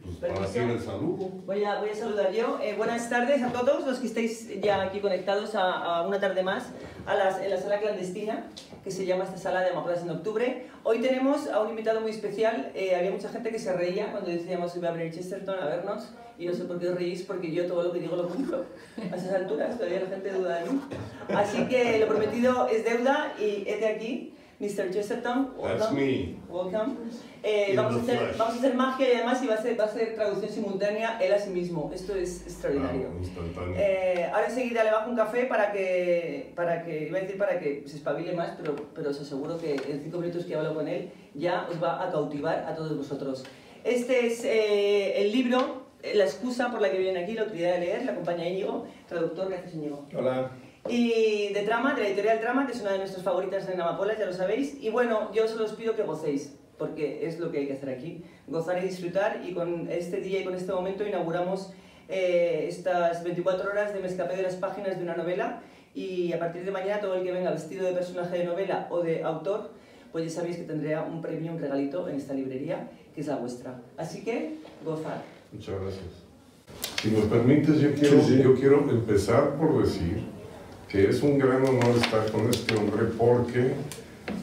Pues para ti el saludo. Voy a saludar yo. Buenas tardes a todos los que estáis ya aquí conectados a una tarde más en la sala clandestina, que se llama esta sala de Amapolas en octubre. Hoy tenemos a un invitado muy especial. Había mucha gente que se reía cuando decíamos que iba a venir Chesterton a vernos, y no sé por qué os reís, porque yo todo lo que digo lo cumplo. A esas alturas todavía la gente duda de mí. Así que lo prometido es deuda, y este aquí, Mr. Chesterton, That's me. Welcome. Vamos a hacer magia, y además va a ser traducción simultánea él a sí mismo. Esto es extraordinario. Ahora enseguida le bajo un café para que se espabile más, pero os aseguro que en 5 minutos que hablo con él ya os va a cautivar a todos vosotros. Este es el libro, la excusa por la que vienen aquí, la utilidad de leer, la acompaña Íñigo, traductor. Gracias, Íñigo. Hola. Y de Trama, de la editorial Trama, que es una de nuestras favoritas en Amapolas, ya lo sabéis. Y bueno, yo solo os pido que gocéis, porque es lo que hay que hacer aquí, gozar y disfrutar. Y con este día y con este momento inauguramos estas 24 horas de me escapé de las páginas de una novela, y a partir de mañana todo el que venga vestido de personaje de novela o de autor, pues ya sabéis que tendrá un premio, un regalito en esta librería, que es la vuestra. Así que, gozar. Muchas gracias. Si me permites, yo quiero empezar por decir que es un gran honor estar con este hombre, porque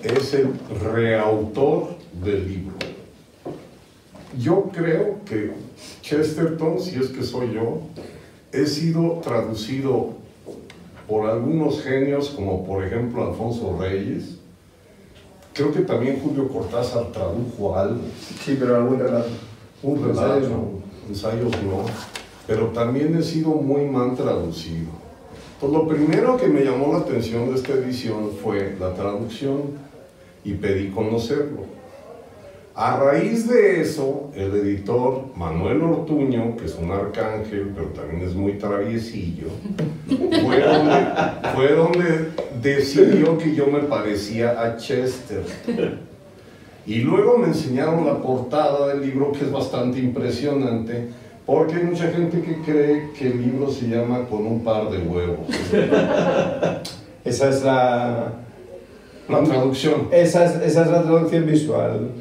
es el reautor del libro. Yo creo que Chesterton, si es que soy yo, he sido traducido por algunos genios, como por ejemplo Alfonso Reyes. Creo que también Julio Cortázar tradujo algo. Sí, pero algún relato. Un relato, ensayos no. Pero también he sido muy mal traducido. Pues lo primero que me llamó la atención de esta edición fue la traducción, y pedí conocerlo. A raíz de eso, el editor Manuel Ortuño, que es un arcángel, pero también es muy traviesillo, fue donde decidió que yo me parecía a Chester. Y luego me enseñaron la portada del libro, que es bastante impresionante, porque hay mucha gente que cree que el libro se llama Con un par de huevos. Esa es la traducción. Esa es la traducción visual.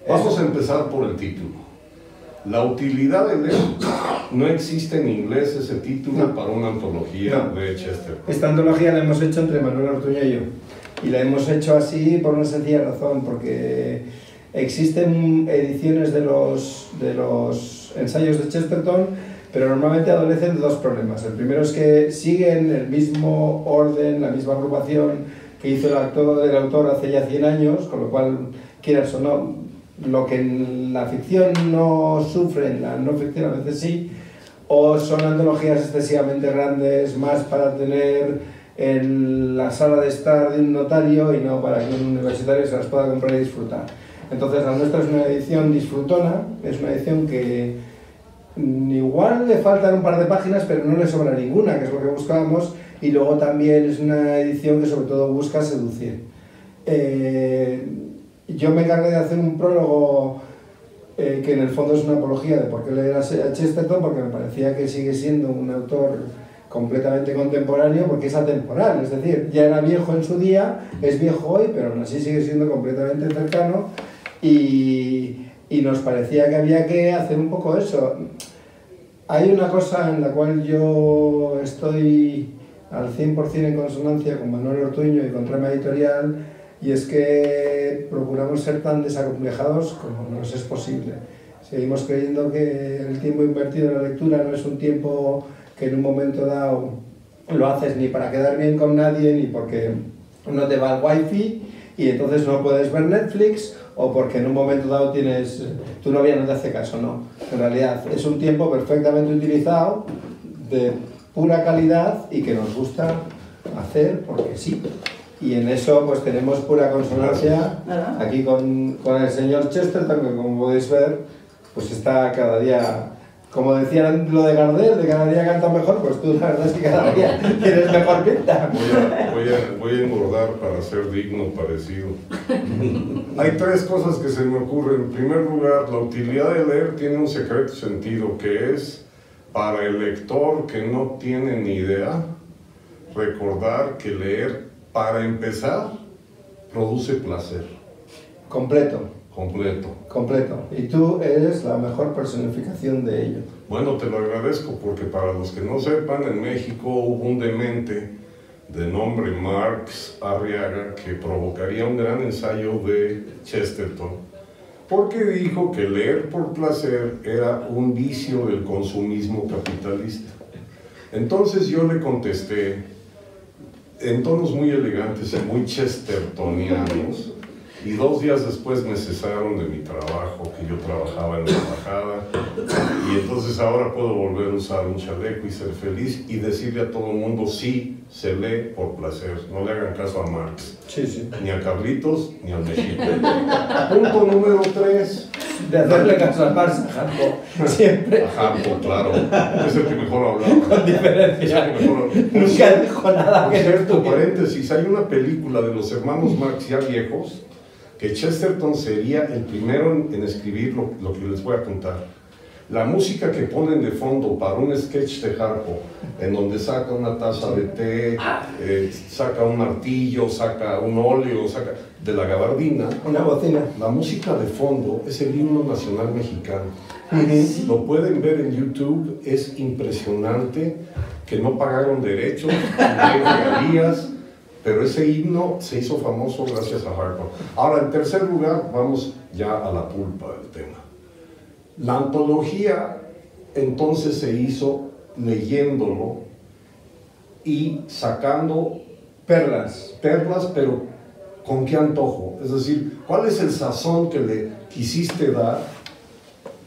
Vamos a empezar por el título. La utilidad de leer. No existe en inglés ese título para una antología de Chesterton. Esta antología la hemos hecho entre Manuel Ortuño y yo. Y la hemos hecho así por una sencilla razón, porque existen ediciones de los ensayos de Chesterton, pero normalmente adolecen de dos problemas. El primero es que siguen el mismo orden, la misma agrupación que hizo el autor hace ya 100 años, con lo cual, quieras o no, lo que en la ficción no sufre, en la no ficción a veces sí, o son antologías excesivamente grandes, más para tener en la sala de estar de un notario y no para que un universitario se las pueda comprar y disfrutar. Entonces la nuestra es una edición disfrutona, es una edición que igual le faltan un par de páginas, pero no le sobra ninguna, que es lo que buscábamos, y luego también es una edición que sobre todo busca seducir. Yo me encargué de hacer un prólogo que en el fondo es una apología de por qué leer a Chesterton, porque me parecía que sigue siendo un autor completamente contemporáneo, porque es atemporal, es decir, ya era viejo en su día, es viejo hoy, pero aún así sigue siendo completamente cercano, y nos parecía que había que hacer un poco eso. Hay una cosa en la cual yo estoy al 100% en consonancia con Manuel Ortuño y con Trama Editorial, y es que procuramos ser tan desacomplejados como nos es posible. Seguimos creyendo que el tiempo invertido en la lectura no es un tiempo que en un momento dado lo haces ni para quedar bien con nadie, ni porque no te va el wifi y entonces no puedes ver Netflix, o porque en un momento dado tu novia no te hace caso. No, en realidad es un tiempo perfectamente utilizado, de pura calidad, y que nos gusta hacer porque sí. Y en eso pues tenemos pura consonancia aquí con el señor Chesterton, que como podéis ver pues está cada día, como decían lo de Gardel, de cada día canta mejor, pues tú la verdad es que cada día tienes mejor pinta. Voy a engordar para ser digno, parecido. Hay 3 cosas que se me ocurren. En primer lugar, la utilidad de leer tiene un secreto sentido, que es para el lector que no tiene ni idea, recordar que leer, para empezar, produce placer. Completo. Completo. Completo. Y tú eres la mejor personificación de ello. Bueno, te lo agradezco porque para los que no sepan, en México hubo un demente de nombre Marx Arriaga que provocaría un gran ensayo de Chesterton porque dijo que leer por placer era un vicio del consumismo capitalista. Entonces yo le contesté en tonos muy elegantes y muy chestertonianos, y 2 días después me cesaron de mi trabajo, que yo trabajaba en la embajada, y entonces ahora puedo volver a usar un chaleco y ser feliz y decirle a todo el mundo, sí, se lee por placer, no le hagan caso a Marx, ni a Carlitos, ni al Mejito. Punto número 3. De hacerle caso a Marx, a Harpo, siempre. A Harpo, claro, es el que mejor hablaba. Con diferencia. Nunca dijo nada. Por cierto, paréntesis, hay una película de los hermanos Marx ya viejos, que Chesterton sería el primero en escribir lo que les voy a contar. La música que ponen de fondo para un sketch de Harpo, en donde saca una taza de té, saca un martillo, saca un óleo, saca de la gabardina. Una bocina. La música de fondo es el himno nacional mexicano. Lo pueden ver en YouTube, es impresionante, que no pagaron derechos, no hay regalías, pero ese himno se hizo famoso gracias a Harpo. Ahora, en tercer lugar, vamos ya a la pulpa del tema. La antología entonces se hizo leyéndolo y sacando perlas, pero ¿con qué antojo? Es decir, ¿cuál es el sazón que le quisiste dar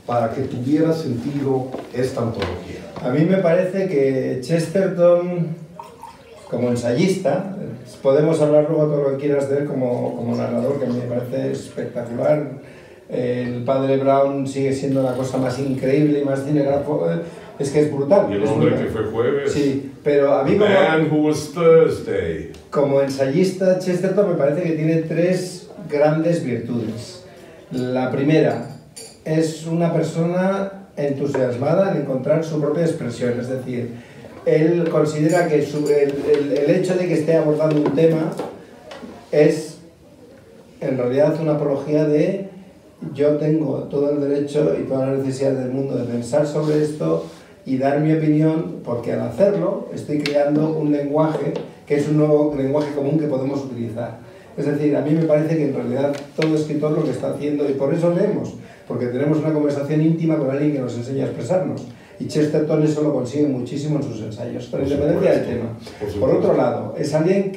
para que tuviera sentido esta antología? A mí me parece que Chesterton, como ensayista, podemos hablar luego todo lo que quieras de él como narrador, que me parece espectacular. El padre Brown sigue siendo la cosa más increíble y más cinegrafo, es que es brutal. Y el hombre que fue jueves. Sí, pero a mí como ensayista, Chesterton me parece que tiene 3 grandes virtudes. La primera, es una persona entusiasmada en encontrar su propia expresión, es decir, él considera que el hecho de que esté abordando un tema es en realidad una apología de yo tengo todo el derecho y toda la necesidad del mundo de pensar sobre esto y dar mi opinión, porque al hacerlo estoy creando un lenguaje que es un nuevo lenguaje común que podemos utilizar. Es decir, a mí me parece que en realidad todo escritor lo que está haciendo, y por eso leemos, porque tenemos una conversación íntima con alguien que nos enseña a expresarnos. Y Chesterton eso lo consigue muchísimo en sus ensayos, con independencia del tema. Por otro lado, es alguien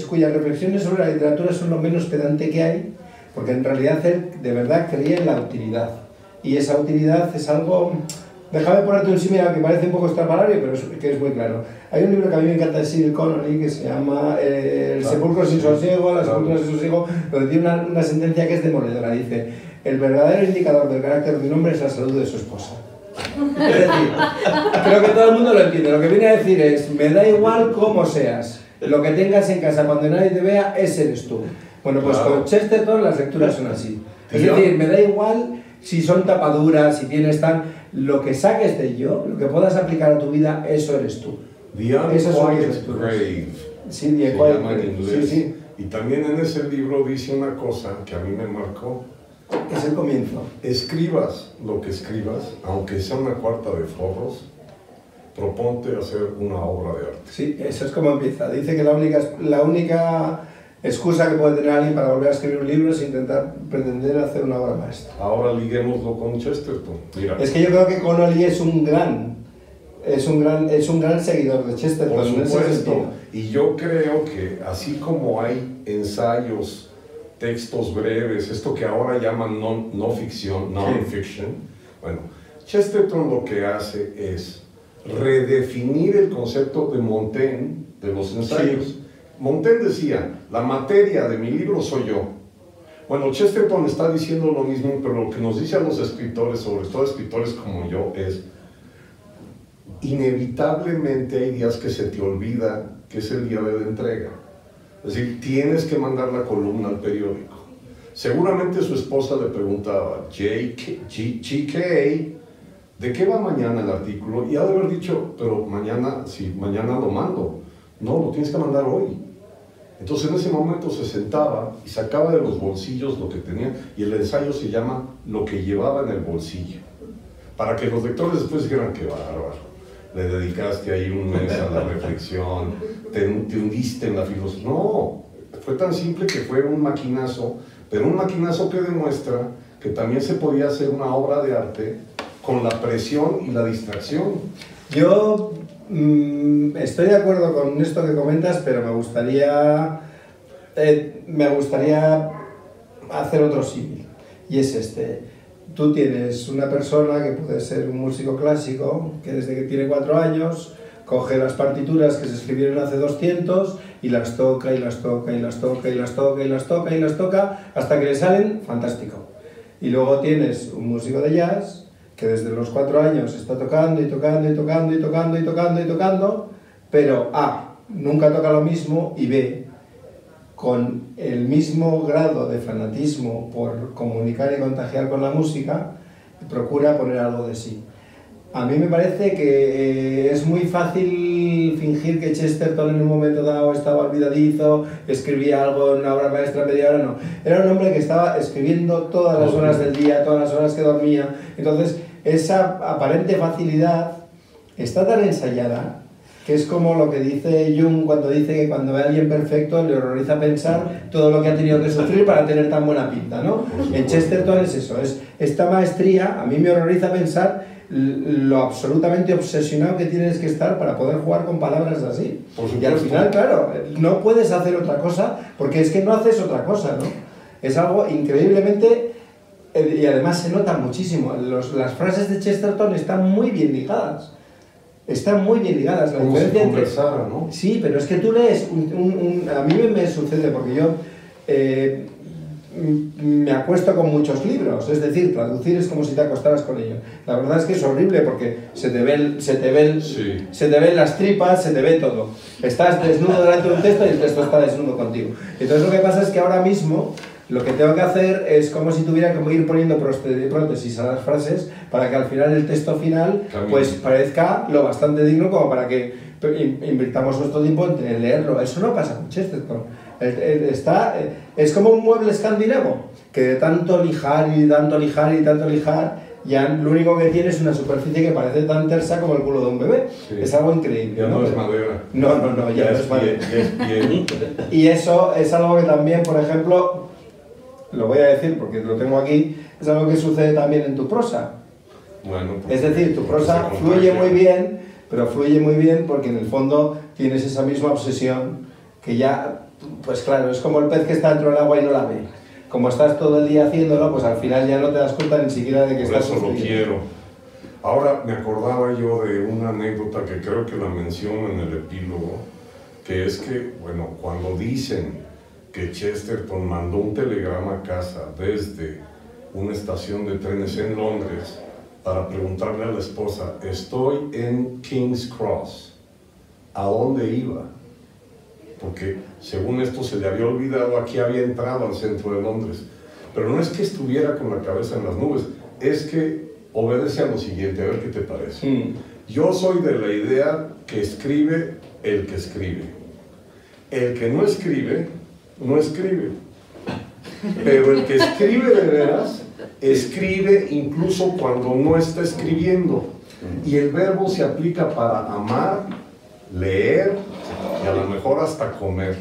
cuyas reflexiones sobre la literatura son lo menos pedante que hay, porque en realidad él de verdad creía en la utilidad. Y esa utilidad es algo... Déjame ponerte un símil que parece un poco extrapolario, pero que es muy claro. Hay un libro que a mí me encanta de Cyril Connolly que se llama El sepulcro sin sosiego, la sepultura sin sosiego, donde tiene una sentencia que es demoledora. Dice, el verdadero indicador del carácter de un hombre es la salud de su esposa. Es decir, creo que todo el mundo lo entiende. Lo que viene a decir es, me da igual cómo seas, lo que tengas en casa cuando nadie te vea, ese eres tú. Bueno, pues con Chesterton las lecturas son así. Es decir, me da igual si son tapaduras, si tienes lo que saques de yo, lo que puedas aplicar a tu vida, eso eres tú. The Unquiet Grave, sí, se llama en inglés. Sí. Y también en ese libro dice una cosa que a mí me marcó. Es el comienzo. Escribas lo que escribas, aunque sea una cuarta de forros, proponte hacer una obra de arte. Sí, eso es como empieza. Dice que la única excusa que puede tener alguien para volver a escribir un libro es intentar pretender hacer una obra maestra. Ahora liguémoslo con Chesterton. Mira. Es que yo creo que Connolly es un gran seguidor de Chesterton. Por supuesto. Y yo creo que así como hay ensayos, textos breves, esto que ahora llaman non-fiction, bueno, Chesterton lo que hace es redefinir el concepto de Montaigne de los ensayos. Sí. Montaigne decía, la materia de mi libro soy yo. Bueno, Chesterton está diciendo lo mismo, pero lo que nos dice a los escritores, sobre todo escritores como yo, es inevitablemente hay días que se te olvida que es el día de la entrega. Es decir, tienes que mandar la columna al periódico. Seguramente su esposa le preguntaba, GK, ¿de qué va mañana el artículo? Y ha de haber dicho, pero mañana, sí, mañana lo mando. No, lo tienes que mandar hoy. Entonces en ese momento se sentaba y sacaba de los bolsillos lo que tenía, y el ensayo se llama Lo que llevaba en el bolsillo, para que los lectores después dijeran: qué bárbaro, le dedicaste ahí un mes a la reflexión, te hundiste en la filosofía. No, fue tan simple que fue un maquinazo, pero un maquinazo que demuestra que también se podía hacer una obra de arte con la presión y la distracción. Yo estoy de acuerdo con esto que comentas, pero me gustaría hacer otro símil, y es este. Tú tienes una persona que puede ser un músico clásico, que desde que tiene 4 años coge las partituras que se escribieron hace 200 y las toca, y las toca, y las toca, y las toca, y las toca, y las toca, hasta que le salen fantástico. Y luego tienes un músico de jazz que desde los 4 años está tocando, y tocando, y tocando, y tocando, y tocando, y tocando, pero A, nunca toca lo mismo, y B, con el mismo grado de fanatismo por comunicar y contagiar con la música, procura poner algo de sí. A mí me parece que es muy fácil fingir que Chesterton en un momento dado estaba olvidadizo, escribía algo en una obra maestra media hora, no. Era un hombre que estaba escribiendo todas las horas del día, todas las horas que dormía. Entonces, esa aparente facilidad está tan ensayada que es como lo que dice Jung cuando dice que cuando ve a alguien perfecto le horroriza pensar todo lo que ha tenido que sufrir para tener tan buena pinta, ¿no? En Chesterton es eso, es esta maestría. A mí me horroriza pensar lo absolutamente obsesionado que tienes que estar para poder jugar con palabras así. Y al final, claro, no puedes hacer otra cosa, porque es que no haces otra cosa, ¿no? Es algo increíblemente... Y además se nota muchísimo. Las frases de Chesterton están muy bien ligadas. Están muy bien ligadas. La como si diferencia conversara, ¿no? Sí, pero es que tú lees a mí me sucede porque yo me acuesto con muchos libros, es decir, traducir es como si te acostaras con ellos. La verdad es que es horrible porque se te ven las tripas, se te ve todo. Estás desnudo delante de un texto y el texto está desnudo contigo. Entonces lo que pasa es que ahora mismo lo que tengo que hacer es como si tuviera que ir poniendo prótesis a las frases para que al final el texto final pues parezca lo bastante digno como para que invirtamos nuestro tiempo en leerlo. Eso no pasa con Chesterton. Es como un mueble escandinavo que de tanto lijar y tanto lijar y tanto lijar ya lo único que tiene es una superficie que parece tan tersa como el culo de un bebé. Sí. Es algo increíble. Ya no es madera. No, ya no es madera. Y eso es algo que también, por ejemplo, lo voy a decir porque lo tengo aquí, es algo que sucede también en tu prosa. Bueno, es decir, tu prosa fluye muy bien, pero fluye muy bien porque en el fondo tienes esa misma obsesión que ya, pues claro, es como el pez que está dentro del agua y no la ve. Como estás todo el día haciéndolo, pues al final ya no te das cuenta ni siquiera de que estás haciendo. Por eso lo quiero. Ahora me acordaba yo de una anécdota que creo que la menciono en el epílogo, que es que, bueno, cuando dicen que Chesterton mandó un telegrama a casa desde una estación de trenes en Londres para preguntarle a la esposa: estoy en King's Cross, ¿a dónde iba? Porque según esto se le había olvidado a qué había entrado al centro de Londres. Pero no es que estuviera con la cabeza en las nubes, es que obedece a lo siguiente, a ver qué te parece. Yo soy de la idea que escribe el que escribe. El que no escribe, no escribe. Pero el que escribe de veras, escribe incluso cuando no está escribiendo. Y el verbo se aplica para amar, leer y a lo mejor hasta comer.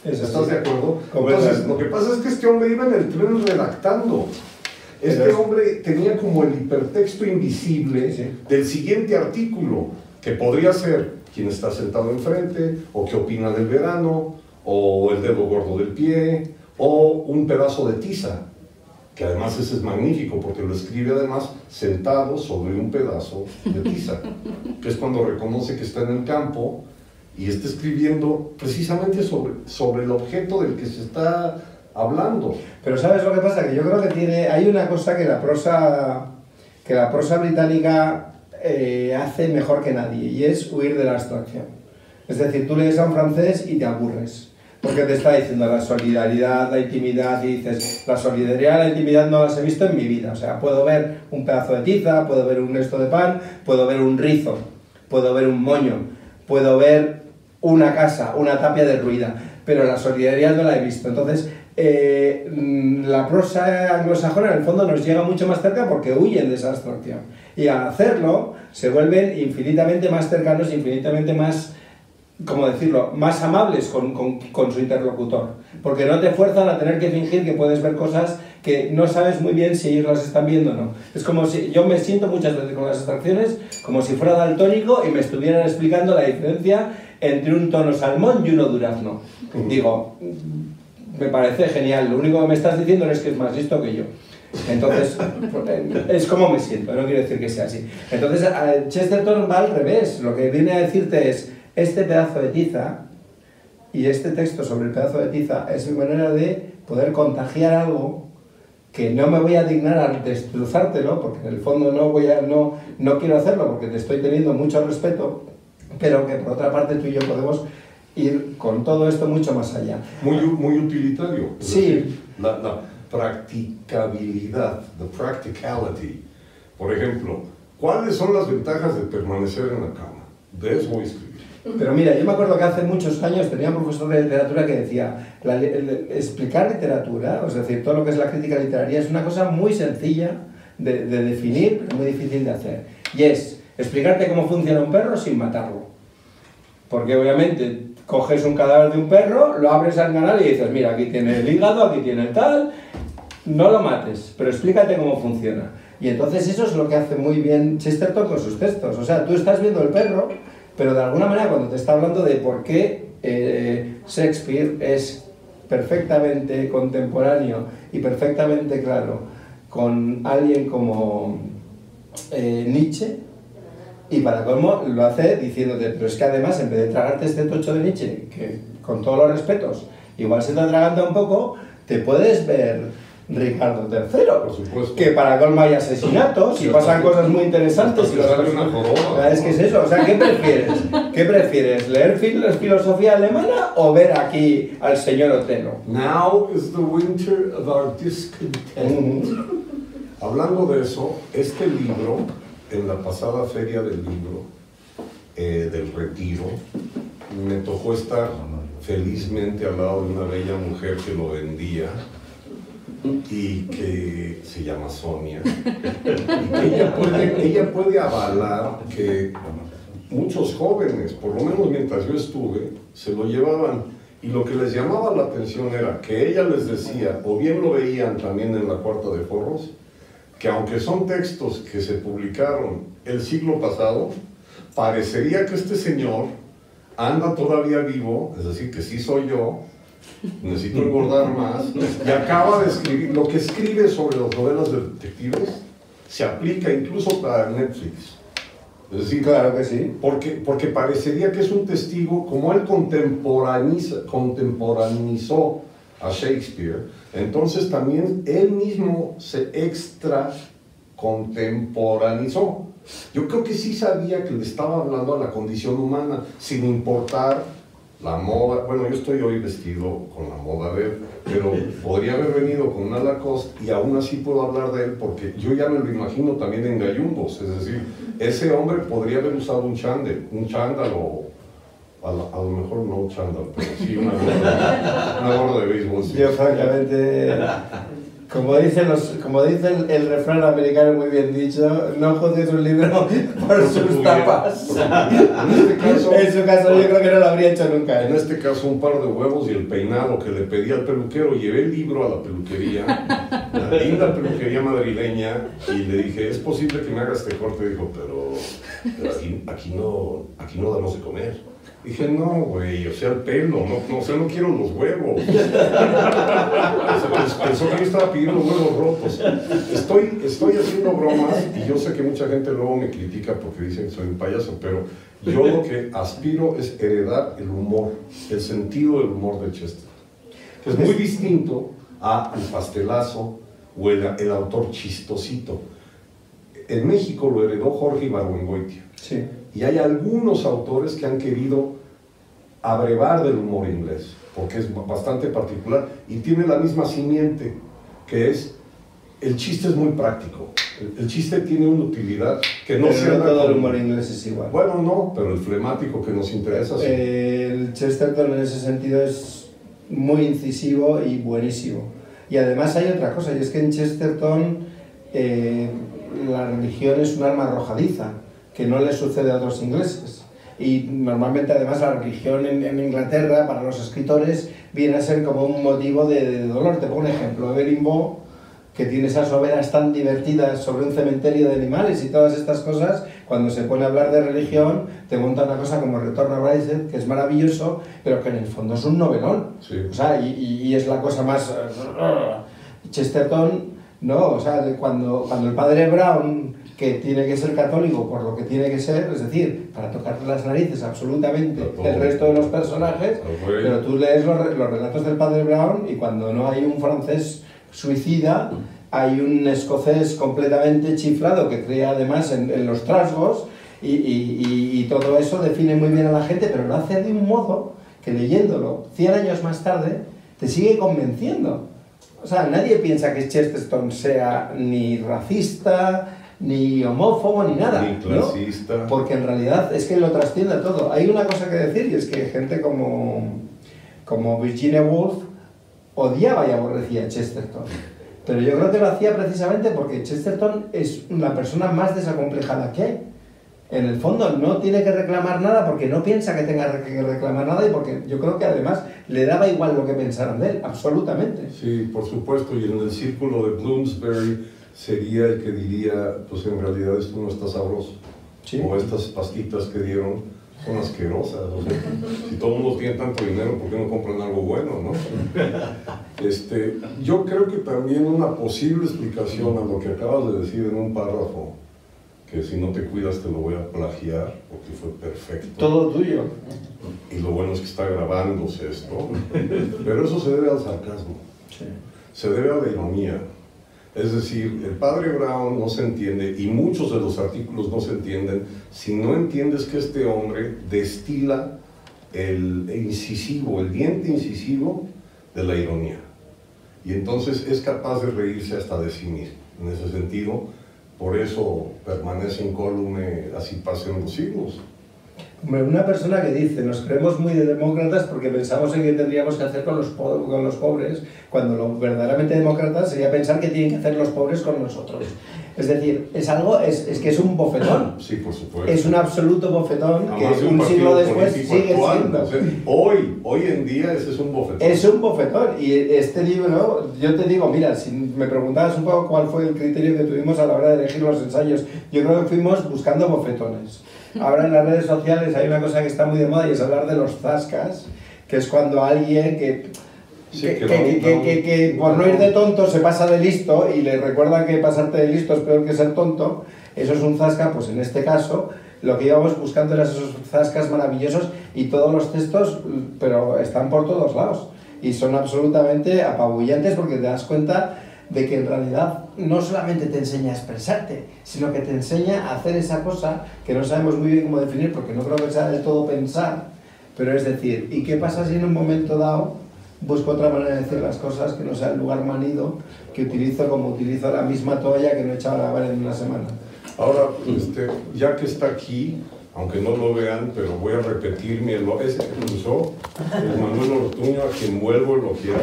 ¿Estás de acuerdo? Entonces, lo que pasa es que este hombre iba en el tren redactando. Este hombre tenía como el hipertexto invisible del siguiente artículo, que podría ser quién está sentado enfrente, o qué opina del verano, o el dedo gordo del pie, o un pedazo de tiza, que además ese es magnífico porque lo escribe además sentado sobre un pedazo de tiza, que es cuando reconoce que está en el campo y está escribiendo precisamente sobre el objeto del que se está hablando. Pero ¿sabes lo que pasa? Que yo creo que hay una cosa que la prosa británica hace mejor que nadie, y es huir de la abstracción. Es decir, tú lees a un francés y te aburres, porque te está diciendo la solidaridad, la intimidad, y dices, la solidaridad, la intimidad no las he visto en mi vida. O sea, puedo ver un pedazo de tiza, puedo ver un resto de pan, puedo ver un rizo, puedo ver un moño, puedo ver una casa, una tapia derruida, pero la solidaridad no la he visto. Entonces, la prosa anglosajona en el fondo nos llega mucho más cerca porque huyen de esa abstracción. Y al hacerlo, se vuelven infinitamente más cercanos, infinitamente más, ¿cómo decirlo?, más amables con su interlocutor. Porque no te fuerzan a tener que fingir que puedes ver cosas que no sabes muy bien si ellos las están viendo o no. Es como si, yo me siento muchas veces con las abstracciones como si fuera daltónico y me estuvieran explicando la diferencia entre un tono salmón y uno durazno. Digo, me parece genial, lo único que me estás diciendo es que es más listo que yo. Entonces, es como me siento, no quiero decir que sea así. Entonces, Chesterton va al revés, lo que viene a decirte es, este pedazo de tiza y este texto sobre el pedazo de tiza es mi manera de poder contagiar algo que no me voy a dignar a destrozártelo, porque en el fondo no quiero hacerlo porque te estoy teniendo mucho respeto, pero que por otra parte tú y yo podemos ir con todo esto mucho más allá. Muy utilitario. Sí. Decir, la practicabilidad, the practicality. Por ejemplo, ¿cuáles son las ventajas de permanecer en la cama? De eso voy a escribir. Pero mira, yo me acuerdo que hace muchos años tenía un profesor de literatura que decía, explicar literatura, es decir, todo lo que es la crítica literaria, es una cosa muy sencilla de definir, pero muy difícil de hacer. Y es explicarte cómo funciona un perro sin matarlo. Porque obviamente coges un cadáver de un perro, lo abres al canal y dices, mira, aquí tiene el hígado, aquí tiene el tal, no lo mates, pero explícate cómo funciona. Y entonces eso es lo que hace muy bien Chesterton con sus textos. O sea, tú estás viendo el perro, pero de alguna manera cuando te está hablando de por qué Shakespeare es perfectamente contemporáneo y perfectamente claro con alguien como Nietzsche, y para colmo lo hace diciéndote, pero es que además en vez de tragarte este tocho de Nietzsche, que con todos los respetos igual se te atraganta un poco, te puedes ver Ricardo III, por supuesto, que para colmo hay asesinatos y pasan cosas muy interesantes. Es que es eso, o sea, ¿qué prefieres? ¿Qué prefieres? ¿Leer filosofía alemana o ver aquí al señor Otelo? Now is the winter of our discontent. Hablando de eso, este libro, en la pasada feria del libro, del Retiro, me tocó estar felizmente al lado de una bella mujer que lo vendía y que se llama Sonia, y que ella puede avalar que muchos jóvenes, por lo menos mientras yo estuve, se lo llevaban, y lo que les llamaba la atención era que ella les decía, o bien lo veían también en la Cuarta de Forros, que aunque son textos que se publicaron el siglo pasado, parecería que este señor anda todavía vivo, es decir, que sí soy yo, necesito engordar más, y acaba de escribir, lo que escribe sobre las novelas de detectives, se aplica incluso para Netflix. Es decir, claro que sí. Porque parecería que es un testigo, como él contemporaneizó a Shakespeare, entonces también él mismo se extra contemporaneizó. Yo creo que sí sabía que le estaba hablando a la condición humana, sin importar la moda. Bueno, yo estoy hoy vestido con la moda de él, pero podría haber venido con una Lacoste y aún así puedo hablar de él porque yo ya me lo imagino también en gallumbos. Es decir, ese hombre podría haber usado un chándal o a lo mejor no un chándal, pero sí una gorra de béisbol. Sí. Yo francamente, como dice el refrán americano muy bien dicho, no juzgues un libro por sus tapas. En su caso yo creo que no lo habría hecho nunca. En este caso un par de huevos y el peinado que le pedí al peluquero. Llevé el libro a la peluquería, la linda peluquería madrileña, y le dije, ¿es posible que me haga este corte? Dijo, pero aquí no damos de comer. Dije, no, güey, o sea, el pelo, no quiero los huevos. Pensó que yo estaba pidiendo huevos rotos. Estoy haciendo bromas y yo sé que mucha gente luego me critica porque dicen que soy un payaso, pero yo lo que aspiro es heredar el humor, el sentido del humor de Chesterton. Es muy distinto a el pastelazo o el autor chistosito. En México lo heredó Jorge Ibargüengoitia. Sí. Y hay algunos autores que han querido abrevar del humor inglés, porque es bastante particular y tiene la misma simiente, que es, el chiste es muy práctico. El chiste tiene una utilidad que no sea todo el humor inglés es igual. Bueno, no, pero el flemático que nos interesa. Sí. El Chesterton en ese sentido es muy incisivo y buenísimo. Y además hay otra cosa, y es que en Chesterton la religión es un arma arrojadiza, que no le sucede a otros ingleses. Y normalmente además la religión en Inglaterra, para los escritores, viene a ser como un motivo de dolor. Te pongo un ejemplo, Evelyn Waugh, que tiene esas obras tan divertidas sobre un cementerio de animales y todas estas cosas, cuando se pone a hablar de religión, te monta una cosa como Return of Rises, que es maravilloso, pero que en el fondo es un novelón. Sí. O sea, y es la cosa más... Chesterton, no, o sea, cuando el padre Brown, que tiene que ser católico por lo que tiene que ser, es decir, para tocar las narices absolutamente el resto de los personajes, pero tú lees los relatos del padre Brown y cuando no hay un francés suicida, hay un escocés completamente chiflado que crea además en los trasgos y todo eso define muy bien a la gente, pero lo hace de un modo que leyéndolo 100 años más tarde te sigue convenciendo. O sea, nadie piensa que Chesterton sea ni racista, ni homófobo, ni nada, ni clasista, ¿no? Porque en realidad es que lo trasciende a todo. Hay una cosa que decir, y es que gente como Virginia Woolf odiaba y aborrecía a Chesterton. Pero yo creo que lo hacía precisamente porque Chesterton es la persona más desacomplejada que hay. En el fondo no tiene que reclamar nada porque no piensa que tenga que reclamar nada y porque yo creo que además le daba igual lo que pensaran de él, absolutamente. Sí, por supuesto, y en el círculo de Bloomsbury sería el que diría, pues en realidad esto no está sabroso. Sí. O estas pastitas que dieron son asquerosas. O sea, si todo el mundo tiene tanto dinero, ¿por qué no compran algo bueno, no? Yo creo que también una posible explicación a lo que acabas de decir en un párrafo, que si no te cuidas te lo voy a plagiar, porque fue perfecto. Todo tuyo. Y lo bueno es que está grabándose esto. Pero eso se debe al sarcasmo. Sí. Se debe a la ironía. Es decir, el padre Brown no se entiende, y muchos de los artículos no se entienden, si no entiendes que este hombre destila el incisivo, el diente incisivo de la ironía. Y entonces es capaz de reírse hasta de sí mismo. En ese sentido, por eso permanece incólume, así pasen los siglos. Hombre, una persona que dice, nos creemos muy demócratas porque pensamos en qué tendríamos que hacer con los pobres, cuando lo verdaderamente demócrata sería pensar que tienen que hacer los pobres con nosotros. Es decir, es algo, es que es un bofetón. Sí, por supuesto. Es un absoluto bofetón que un siglo después sigue siendo. O sea, hoy en día ese es un bofetón. Es un bofetón. Y este libro, yo te digo, mira, si me preguntabas un poco cuál fue el criterio que tuvimos a la hora de elegir los ensayos, yo creo que fuimos buscando bofetones. Ahora en las redes sociales hay una cosa que está muy de moda y es hablar de los zascas, que es cuando alguien que por no ir de tonto se pasa de listo y le recuerdan que pasarte de listo es peor que ser tonto. Eso es un zasca. Pues en este caso lo que íbamos buscando eran esos zascas maravillosos y todos los textos, pero están por todos lados y son absolutamente apabullantes porque te das cuenta de que en realidad no solamente te enseña a expresarte, sino que te enseña a hacer esa cosa que no sabemos muy bien cómo definir porque no creo que sea del todo pensar, pero es decir, ¿y qué pasa si en un momento dado busco otra manera de decir las cosas que no sea el lugar manido que utilizo como utilizo la misma toalla que no he echado a lavar en una semana? Ahora, ya que está aquí, aunque no lo vean, pero voy a repetir ese que usó el Manuel Ortuño, a quien vuelvo a elogiar,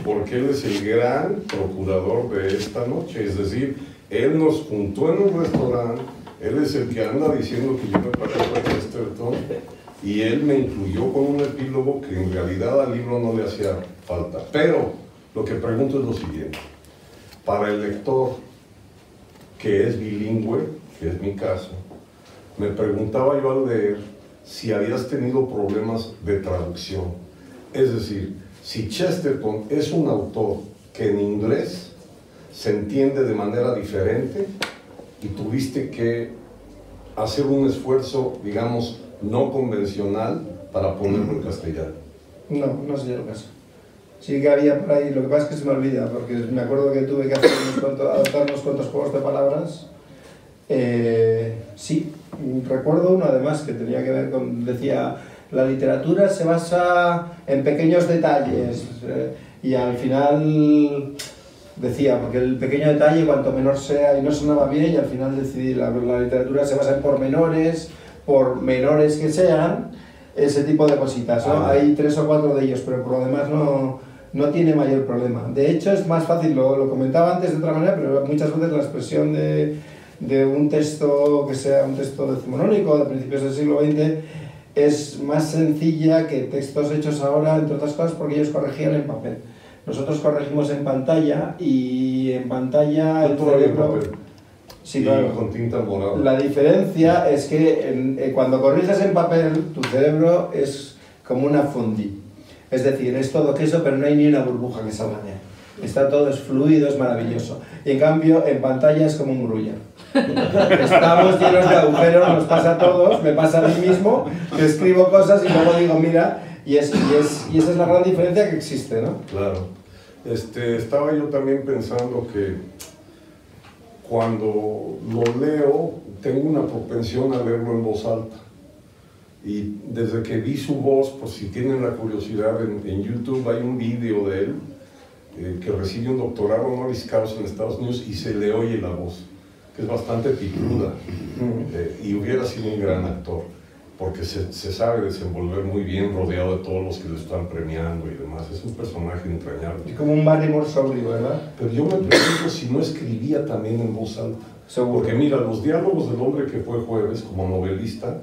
porque él es el gran procurador de esta noche. Es decir, él nos juntó en un restaurante, él es el que anda diciendo que yo me parezco a Chesterton, y él me incluyó con un epílogo que en realidad al libro no le hacía falta. Pero lo que pregunto es lo siguiente: para el lector que es bilingüe, que es mi caso, me preguntaba yo al leer si habías tenido problemas de traducción. Es decir, si Chesterton es un autor que en inglés se entiende de manera diferente y tuviste que hacer un esfuerzo, digamos, no convencional para ponerlo en castellano. No sería el caso. Sí que había por ahí, lo que pasa es que se me olvida, porque me acuerdo que tuve que hacer adoptar unos cuantos juegos de palabras. Sí, recuerdo uno además que tenía que ver con, decía, la literatura se basa en pequeños detalles, y al final decía, porque el pequeño detalle cuanto menor sea, y no sonaba bien, y al final decidí, la literatura se basa en pormenores, por menores que sean, ese tipo de cositas, ¿no? Hay 3 o 4 de ellos, pero por lo demás no tiene mayor problema. De hecho, es más fácil, lo comentaba antes de otra manera, pero muchas veces la expresión de un texto que sea un texto decimonónico de principios del siglo XX es más sencilla que textos hechos ahora, entre otras cosas, porque ellos corregían en papel. Nosotros corregimos en pantalla, y en pantalla el cerebro... Sí, claro. Con tinta morada. La diferencia es que cuando corriges en papel, tu cerebro es como una fondue. Es decir, es todo queso, pero no hay ni una burbuja que salga de él. Está todo, es fluido, es maravilloso. Y en cambio, en pantalla es como un gruyere. Estamos llenos de agujeros, nos pasa a todos, me pasa a mí mismo, que escribo cosas y luego digo, mira, y esa es la gran diferencia que existe, ¿no? Claro. Estaba yo también pensando que cuando lo leo, tengo una propensión a leerlo en voz alta. Y desde que vi su voz, por si tienen la curiosidad, en YouTube hay un vídeo de él que recibe un doctorado honoris causa en Estados Unidos y se le oye la voz, que es bastante picuda, y hubiera sido un gran actor, porque se sabe desenvolver muy bien rodeado de todos los que lo están premiando y demás. Es un personaje entrañable. Es como un Barrymore sobrio, ¿verdad? Pero yo me pregunto si no escribía también en voz alta. Seguro. Porque mira, los diálogos del hombre que fue Jueves como novelista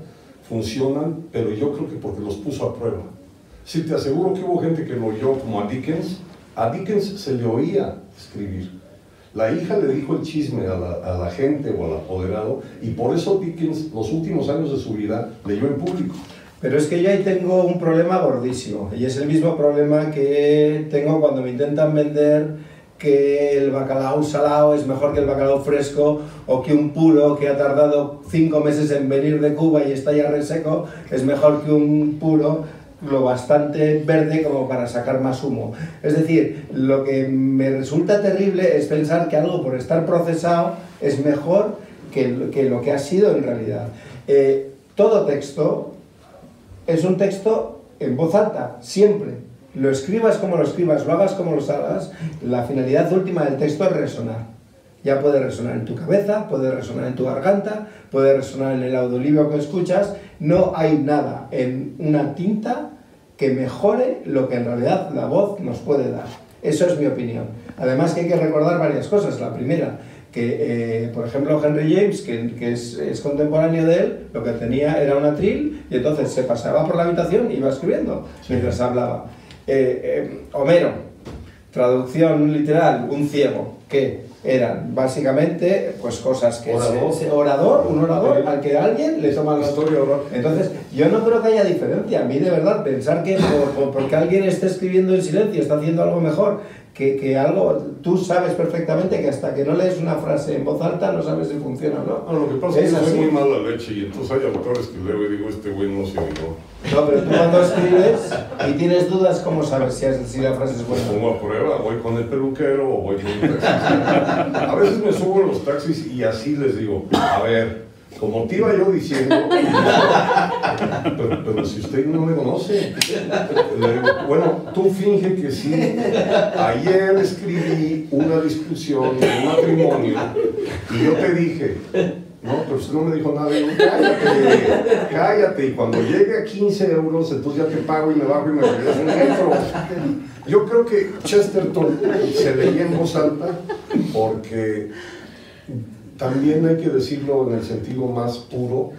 funcionan, pero yo creo que porque los puso a prueba. Sí, te aseguro que hubo gente que lo oyó como a Dickens se le oía escribir. La hija le dijo el chisme a la gente o al apoderado, y por eso Dickens, los últimos años de su vida, leyó en público. Pero es que yo ahí tengo un problema gordísimo, y es el mismo problema que tengo cuando me intentan vender que el bacalao salado es mejor que el bacalao fresco, o que un puro que ha tardado 5 meses en venir de Cuba y está ya reseco es mejor que un puro lo bastante verde como para sacar más humo. Es decir, lo que me resulta terrible es pensar que algo por estar procesado es mejor que lo que ha sido en realidad. Todo texto es un texto en voz alta, siempre. Lo escribas como lo escribas, lo hagas como lo hagas, la finalidad última del texto es resonar. Ya puede resonar en tu cabeza, puede resonar en tu garganta, puede resonar en el audiolibro que escuchas. No hay nada en una tinta que mejore lo que en realidad la voz nos puede dar. Eso es mi opinión. Además que hay que recordar varias cosas. La primera, que por ejemplo Henry James, que es contemporáneo de él, lo que tenía era un atril y entonces se pasaba por la habitación y iba escribiendo mientras hablaba. Homero, traducción literal, un ciego, que eran básicamente pues cosas que un orador al que alguien le toma la historia. Entonces yo no creo que haya diferencia. A mí de verdad pensar que porque alguien esté escribiendo en silencio está haciendo algo mejor que algo, tú sabes perfectamente que hasta que no lees una frase en voz alta no sabes si funciona o no. Lo que pasa es que soy muy mala leche, y entonces hay autores que leo y digo, este güey no se oyó. No, pero tú cuando escribes y tienes dudas, ¿cómo sabes si la frase es buena? Pongo a prueba, voy con el peluquero o voy con un taxista. A veces me subo en los taxis y así les digo, a ver, como te iba yo diciendo, pero si usted no me conoce, le digo, bueno, tú finge que sí. Ayer escribí una discusión de un matrimonio y yo te dije, no, pero usted no me dijo nada. Digo, cállate, y cuando llegue a 15 euros, entonces ya te pago y me bajo y me regreso en el metro. Yo creo que Chesterton se leía en voz alta porque, también hay que decirlo en el sentido más puro,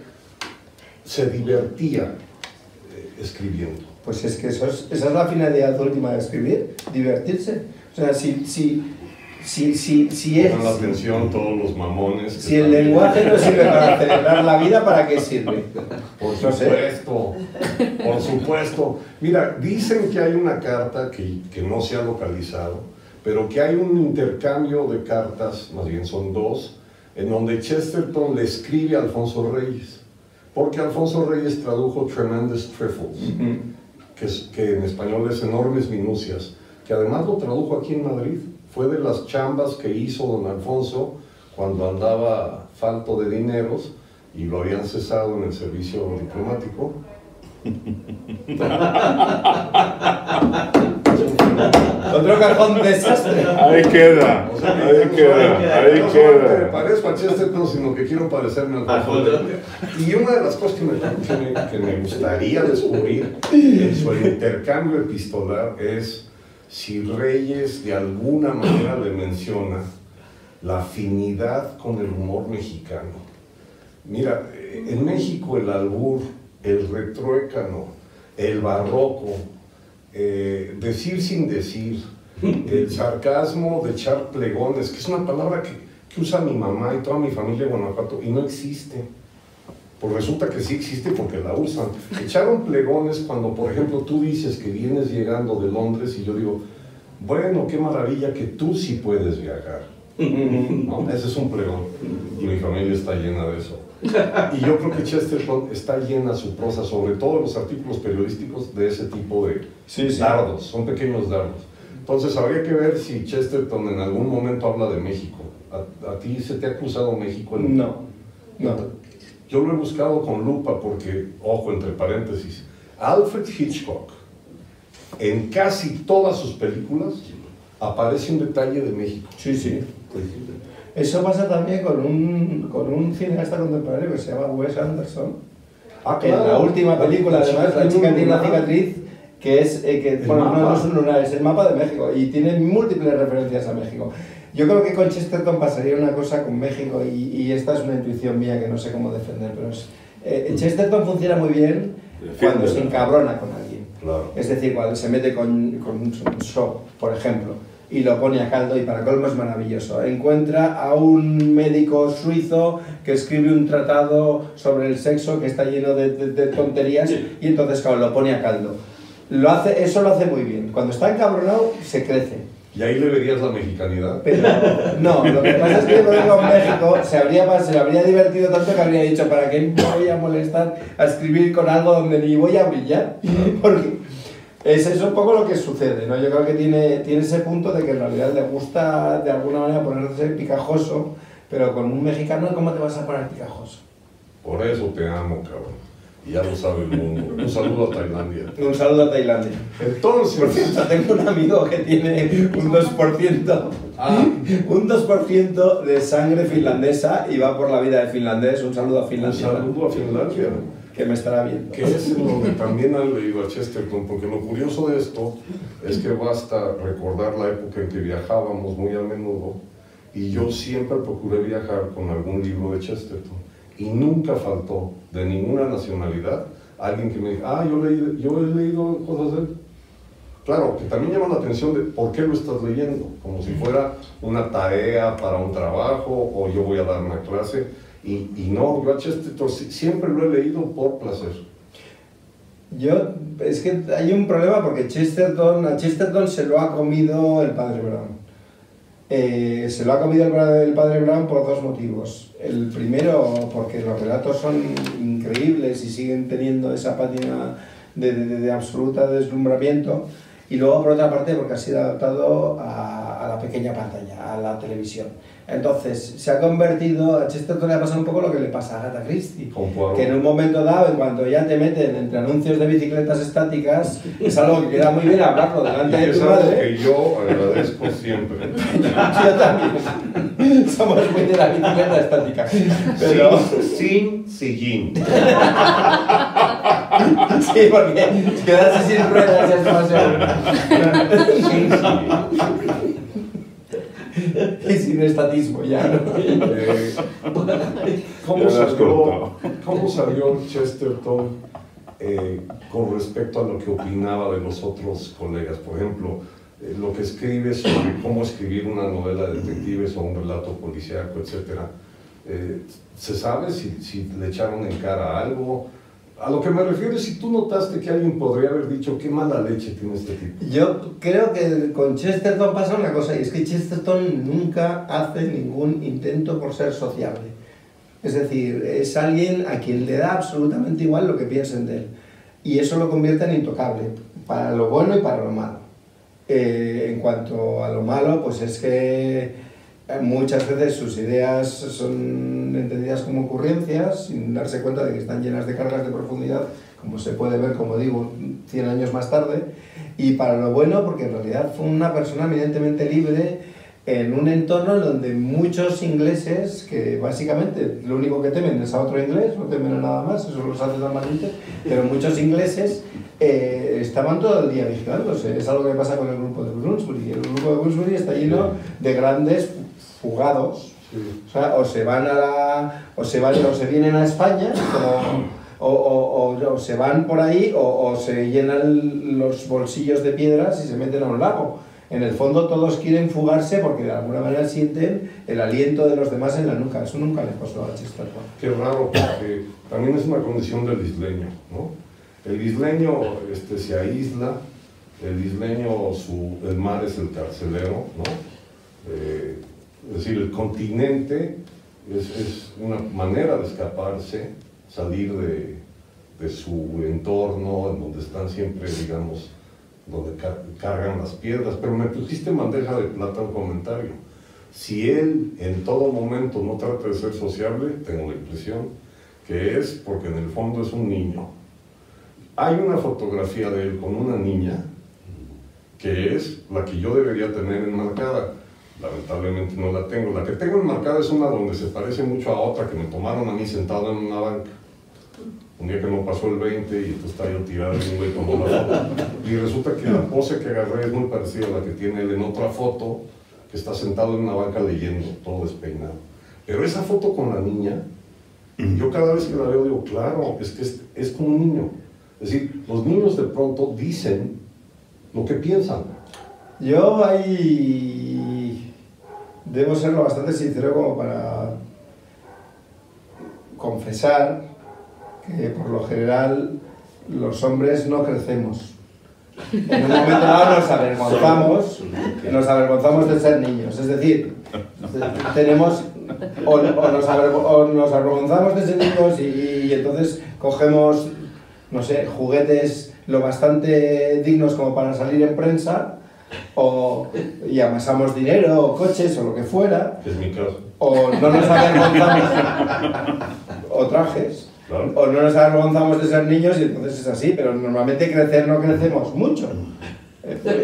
se divertía escribiendo. Pues es que esa es la finalidad última de escribir, divertirse. O sea, si es... Pongan la atención todos los mamones. Si el lenguaje no sirve para celebrar la vida, ¿para qué sirve? Por supuesto, por supuesto. Mira, dicen que hay una carta que no se ha localizado, pero que hay un intercambio de cartas, más bien son 2, en donde Chesterton le escribe a Alfonso Reyes, porque Alfonso Reyes tradujo Tremendous Trifles, que en español es Enormes Minucias, que además lo tradujo aquí en Madrid. Fue de las chambas que hizo don Alfonso cuando andaba falto de dineros y lo habían cesado en el servicio diplomático. Otro cajón desastre. Ahí queda, O sea, ahí queda. No solamente me parezco a Chesterton, sino que quiero parecerme al fondo. Y una de las cosas que me gustaría descubrir en su intercambio epistolar es si Reyes de alguna manera le menciona la afinidad con el humor mexicano. Mira, en México el albur, el retruécano, el barroco, decir sin decir, el sarcasmo de echar plegones, que es una palabra que usa mi mamá y toda mi familia de Guanajuato, y no existe. Pues resulta que sí existe porque la usan. Echaron plegones cuando, por ejemplo, tú dices que vienes llegando de Londres y yo digo, bueno, qué maravilla que tú sí puedes viajar. ¿No? Ese es un pregón. Y mi familia está llena de eso. Y yo creo que Chesterton está llena su prosa, sobre todo los artículos periodísticos, de ese tipo de dardos. Son pequeños dardos. Entonces habría que ver si Chesterton en algún momento habla de México. ¿A ti se te ha cruzado México? No. Yo lo he buscado con lupa porque, ojo, entre paréntesis, Alfred Hitchcock, en casi todas sus películas, aparece un detalle de México. Sí. Eso pasa también con un cineasta contemporáneo que se llama Wes Anderson. Claro. En la última película, además, la chica tiene una cicatriz que es, no es un lunar, es el mapa de México y tiene múltiples referencias a México. Yo creo que con Chesterton pasaría una cosa con México y esta es una intuición mía que no sé cómo defender, pero Chesterton funciona muy bien cuando se encabrona con alguien. Claro. Es decir, cuando se mete con Shaw, por ejemplo, y lo pone a caldo y para colmo es maravilloso. Encuentra a un médico suizo que escribe un tratado sobre el sexo que está lleno de tonterías y entonces claro, lo pone a caldo. Eso lo hace muy bien. Cuando está encabronado se crece. ¿Y ahí le verías la mexicanidad? Pero no, lo que pasa es que con México se le habría divertido tanto que habría dicho ¿para qué me voy a molestar a escribir con algo donde ni voy a brillar? Porque eso es un poco lo que sucede, ¿no? Yo creo que tiene ese punto de que en realidad le gusta de alguna manera ponerse picajoso, pero con un mexicano ¿cómo te vas a poner picajoso? Por eso te amo, cabrón. Y ya lo sabe el mundo. Un saludo a Tailandia. Un saludo a Tailandia. Entonces... Por cierto, tengo un amigo que tiene un 2%, un 2% de sangre finlandesa y va por la vida de finlandés. Un saludo a Finlandia. Un saludo a Finlandia. Que me estará viendo. Que es en donde también han leído a Chesterton, porque lo curioso de esto es que basta recordar la época en que viajábamos muy a menudo y yo siempre procuré viajar con algún libro de Chesterton. Y nunca faltó, de ninguna nacionalidad, alguien que me diga, yo he leído cosas de él. Claro, que también llama la atención de por qué lo estás leyendo, como si fuera una tarea para un trabajo o yo voy a dar una clase. Y no, yo a Chesterton siempre lo he leído por placer. Es que hay un problema porque a Chesterton se lo ha comido el padre Brown. Se lo ha comido el padre Brown por dos motivos. El primero, porque los relatos son increíbles y siguen teniendo esa pátina de absoluta deslumbramiento. Y luego, por otra parte, porque ha sido adaptado a la pequeña pantalla, a la televisión. Entonces, se ha convertido, a Chesterton le ha pasado un poco lo que le pasa a Agatha Christie, que en un momento dado, en cuanto ya te meten entre anuncios de bicicletas estáticas, es algo que queda muy bien hablarlo delante de tu madre. Es algo que yo agradezco siempre. Yo también. Somos muy de la bicicleta estática. Pero... Sin sillín. Sí, porque quedarse sin ruedas es demasiado. Sin sillín. Y sin estatismo ya, ¿no? ¿Cómo salió Chesterton con respecto a lo que opinaba de los otros colegas? Por ejemplo, lo que escribe sobre cómo escribir una novela de detectives o un relato policíaco, etc. ¿Se sabe si le echaron en cara algo? A lo que me refiero es si tú notaste que alguien podría haber dicho qué mala leche tiene este tipo. Yo creo que con Chesterton pasa una cosa, y es que Chesterton nunca hace ningún intento por ser sociable. Es decir, es alguien a quien le da absolutamente igual lo que piensen de él. Y eso lo convierte en intocable, para lo bueno y para lo malo. En cuanto a lo malo, pues es que muchas veces sus ideas son entendidas como ocurrencias, sin darse cuenta de que están llenas de cargas de profundidad, como se puede ver, como digo, 100 años más tarde. y para lo bueno, porque en realidad fue una persona eminentemente libre en un entorno en donde muchos ingleses, que básicamente lo único que temen es a otro inglés, no temen a nada más, eso los hace tan valientes, pero muchos ingleses estaban todo el día vigilándose. Es algo que pasa con el grupo de Bloomsbury. El grupo de Bloomsbury está lleno de grandes fugados. O sea, o se vienen a España, o se van por ahí, o se llenan los bolsillos de piedras y se meten a un lago. En el fondo todos quieren fugarse porque de alguna manera sienten el aliento de los demás en la nuca. Eso nunca le pasó a Chesterton. Qué raro, porque también es una condición del isleño, ¿no? El isleño se aísla, el isleño, el mar es el carcelero, ¿no? Es decir, el continente es una manera de escaparse, salir de su entorno, en donde están siempre, digamos, donde cargan las piedras. Pero me pusiste en bandeja de plata un comentario. Si él en todo momento no trata de ser sociable, tengo la impresión que es porque en el fondo es un niño. Hay una fotografía de él con una niña que es la que yo debería tener enmarcada. Lamentablemente no la tengo. La que tengo enmarcada es una donde se parece mucho a otra que me tomaron a mí sentado en una banca. Un día que no pasó el 20 y entonces estaba yo tirado y un güey tomó la foto. Y resulta que la pose que agarré es muy parecida a la que tiene él en otra foto, que está sentado en una banca leyendo, todo despeinado. Pero esa foto con la niña, yo cada vez que la veo digo, claro, es que es como un niño. Es decir, los niños de pronto dicen lo que piensan. Yo ahí debo ser lo bastante sincero como para confesar que por lo general los hombres no crecemos. En un momento dado nos avergonzamos de ser niños. Es decir, tenemos o nos avergonzamos de ser niños y entonces cogemos, no sé, juguetes lo bastante dignos como para salir en prensa, y amasamos dinero, o coches, o lo que fuera. Es mi caso. O no nos avergonzamos, o trajes, claro. O no nos avergonzamos de ser niños y entonces es así, pero normalmente crecer no crecemos mucho.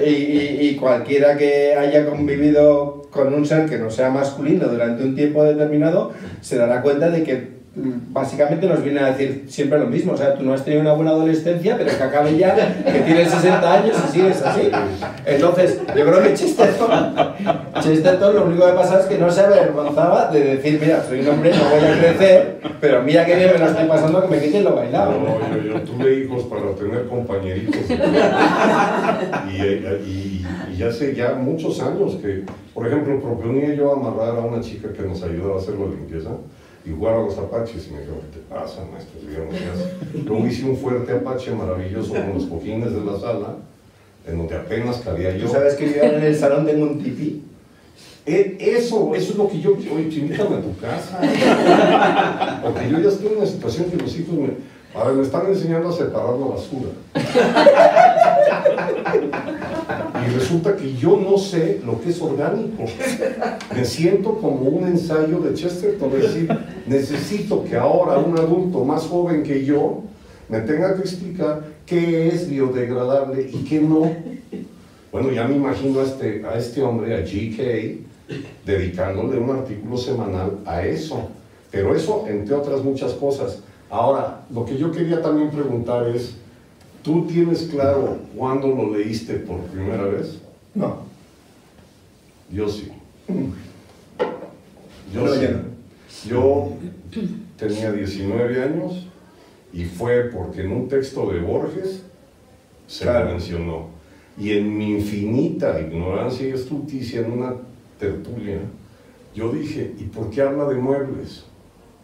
Y cualquiera que haya convivido con un ser que no sea masculino durante un tiempo determinado se dará cuenta de que básicamente nos viene a decir siempre lo mismo. O sea, tú no has tenido una buena adolescencia, pero que acabe ya, que tienes 60 años y sigues así. Entonces, yo creo que Chesterton lo único que pasa es que no se avergonzaba de decir, mira, soy un hombre, no voy a crecer, pero mira que bien me lo estoy pasando, que me quiten lo bailado. No, yo tuve hijos para tener compañeritos. Y hace ya muchos años que, por ejemplo, proponía yo amarrar a una chica que nos ayudaba a hacer la limpieza y jugar a los apaches, y me dijo, ¿qué te pasa, maestro? Luego hice un fuerte apache maravilloso con los cojines de la sala, en donde apenas cabía yo. ¿Tú sabes que yo en el salón tengo un tipí? Eso es lo que yo... Oye, invítame a tu casa. Porque yo ya estoy en una situación que los hijos me están enseñando a separar la basura. Y resulta que yo no sé lo que es orgánico. Me siento como un ensayo de Chesterton, es decir, necesito que ahora un adulto más joven que yo me tenga que explicar qué es biodegradable y qué no. Bueno, ya me imagino a este hombre, a G.K., dedicándole un artículo semanal a eso. Pero eso, entre otras muchas cosas. Ahora, lo que yo quería también preguntar es, ¿tú tienes claro cuándo lo leíste por primera vez? No. Yo sí. Yo tenía 19 años y fue porque en un texto de Borges se me mencionó. Y en mi infinita ignorancia y estulticia, en una tertulia, yo dije, ¿y por qué habla de muebles?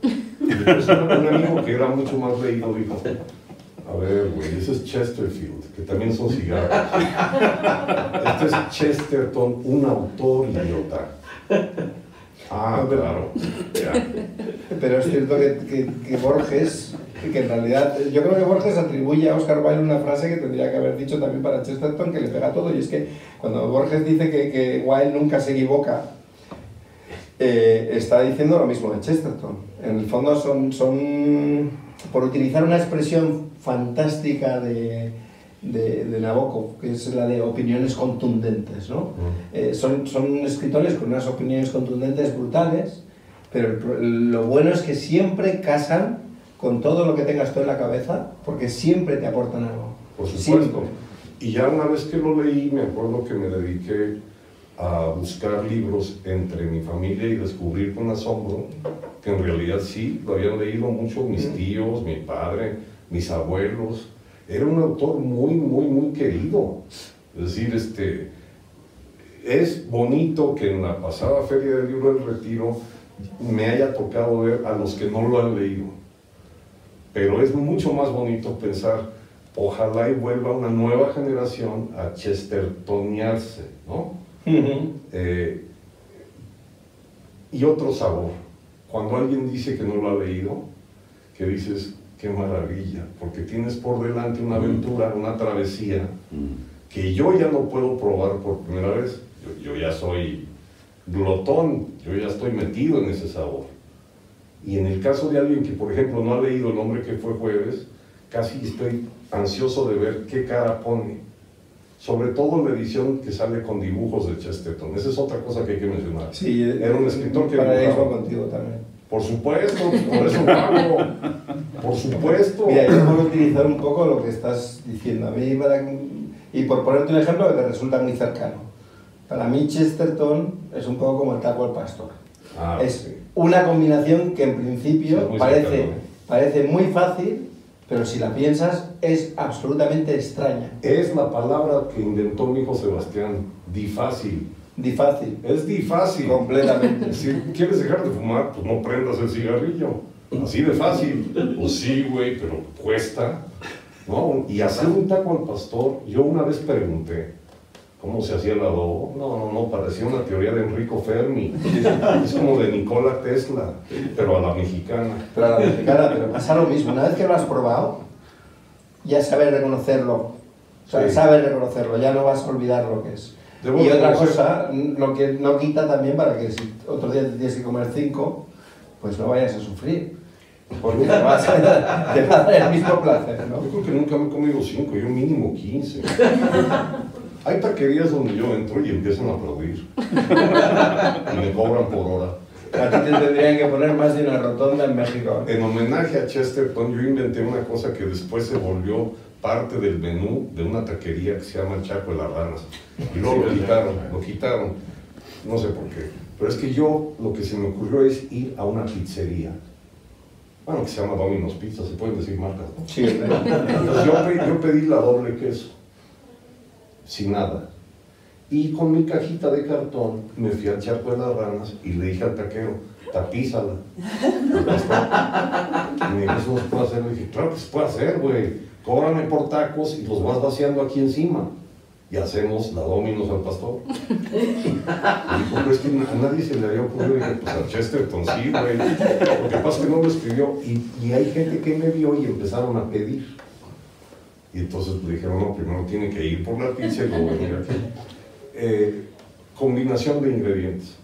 Y después un amigo que era mucho más leído dijo, a ver, güey, ese es Chesterfield, que también son cigarros. Este es Chesterton, un autor idiota. Ah, claro. Ya. Pero es cierto que Borges, que en realidad, yo creo que Borges atribuye a Oscar Wilde una frase que tendría que haber dicho también para Chesterton, que le pega todo, y es que cuando Borges dice que Wilde nunca se equivoca, está diciendo lo mismo de Chesterton. En el fondo son por utilizar una expresión fantástica de de Nabokov, que es la de opiniones contundentes, ¿no? Son escritores con unas opiniones contundentes brutales, pero lo bueno es que siempre casan con todo lo que tengas tú en la cabeza, porque siempre te aportan algo. Por supuesto. Siempre. Y ya una vez que lo leí, me acuerdo que me dediqué a buscar libros entre mi familia y descubrir con asombro que en realidad sí, lo habían leído mucho mis tíos, mi padre, mis abuelos. Era un autor muy querido. Es decir, es bonito que en la pasada Feria del Libro del Retiro me haya tocado ver a los que no lo han leído. Pero es mucho más bonito pensar, ojalá y vuelva una nueva generación a chestertoniarse, ¿no? Y otro sabor. Cuando alguien dice que no lo ha leído, que dices, qué maravilla, porque tienes por delante una aventura, una travesía, que yo ya no puedo probar por primera vez. Yo ya soy glotón, yo ya estoy metido en ese sabor. Y en el caso de alguien que, por ejemplo, no ha leído El hombre que fue jueves, casi estoy ansioso de ver qué cara pone. Sobre todo la edición que sale con dibujos de Chesterton. Esa es otra cosa que hay que mencionar. Sí, era un escritor que para dibujaba. eso contigo también. Por supuesto, por eso lo hago. Por supuesto. Mira, yo puedo utilizar un poco lo que estás diciendo. A mí, y por ponerte un ejemplo que te resulta muy cercano. Para mí Chesterton es un poco como el taco al pastor. Es sí. una combinación que en principio Sí, parece muy fácil, pero si la piensas es absolutamente extraña. Es la palabra que inventó mi hijo Sebastián, difácil. Difácil. Es difácil. Completamente. Si quieres dejar de fumar, pues no prendas el cigarrillo. Así de fácil. Pues sí, güey, pero cuesta. ¿No? Y hacer un taco al pastor, yo una vez pregunté, ¿cómo se hacía el adobo? No, parecía una teoría de Enrico Fermi. Es como de Nikola Tesla, pero a la mexicana. Pero pasa lo mismo. Una vez que lo has probado, ya sabes reconocerlo. O sea, Sí. sabes reconocerlo, ya no vas a olvidar lo que es. Y otra cosa, lo que no quita también para que si otro día te tienes que comer 5, pues no vayas a sufrir. Porque te va a dar el mismo placer, ¿no? Yo creo que nunca me he comido 5, yo mínimo 15. Hay taquerías donde yo entro y empiezan a aplaudir. Y me cobran por hora. A ti te tendrían que poner más de una rotonda en México. En homenaje a Chesterton, yo inventé una cosa que después se volvió parte del menú de una taquería que se llama El Chaco de las Ranas. Y luego lo quitaron. No sé por qué. Pero es que lo que se me ocurrió es ir a una pizzería. Bueno, que se llama Domino's Pizza, se pueden decir marcas, ¿no? Sí, Entonces yo pedí la doble queso, sin nada. Y con mi cajita de cartón me fui al Charco de las Ranas y le dije al taquero, tapízala. Y me dijo, ¿eso se puede hacer? Le dije, claro que se puede hacer, güey. Cóbrame por tacos y los vas vaciando aquí encima. Y hacemos la Domino's al pastor. Y dijo, pero es que a nadie se le había ocurrido. Y dije, pues a Chesterton sí, güey. Lo que pasa es que no lo escribió. Y hay gente que me vio y empezaron a pedir. Y entonces le dijeron, no, primero tiene que ir por la pizza y luego venir aquí. Combinación de ingredientes.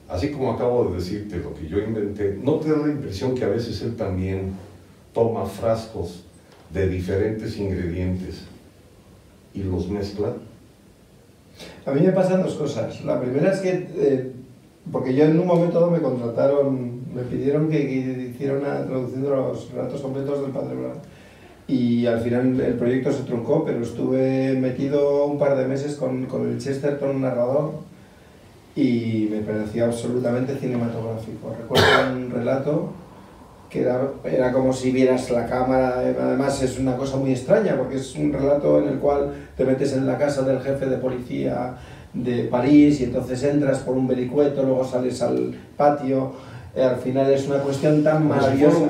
Así como acabo de decirte lo que yo inventé, ¿no te da la impresión que a veces él también toma frascos de diferentes ingredientes y los mezcla? A mí me pasan dos cosas. La primera es que, porque yo en un momento dado me contrataron, me pidieron que hiciera una traducción de los relatos completos del Padre Brown. Y al final el proyecto se truncó, pero estuve metido un par de meses con el Chesterton narrador y me parecía absolutamente cinematográfico. Recuerdo un relato que era como si vieras la cámara, además es una cosa muy extraña porque es un relato en el cual te metes en la casa del jefe de policía de París y entonces entras por un vericueto, luego sales al patio. Al final es una cuestión tan maravillosa,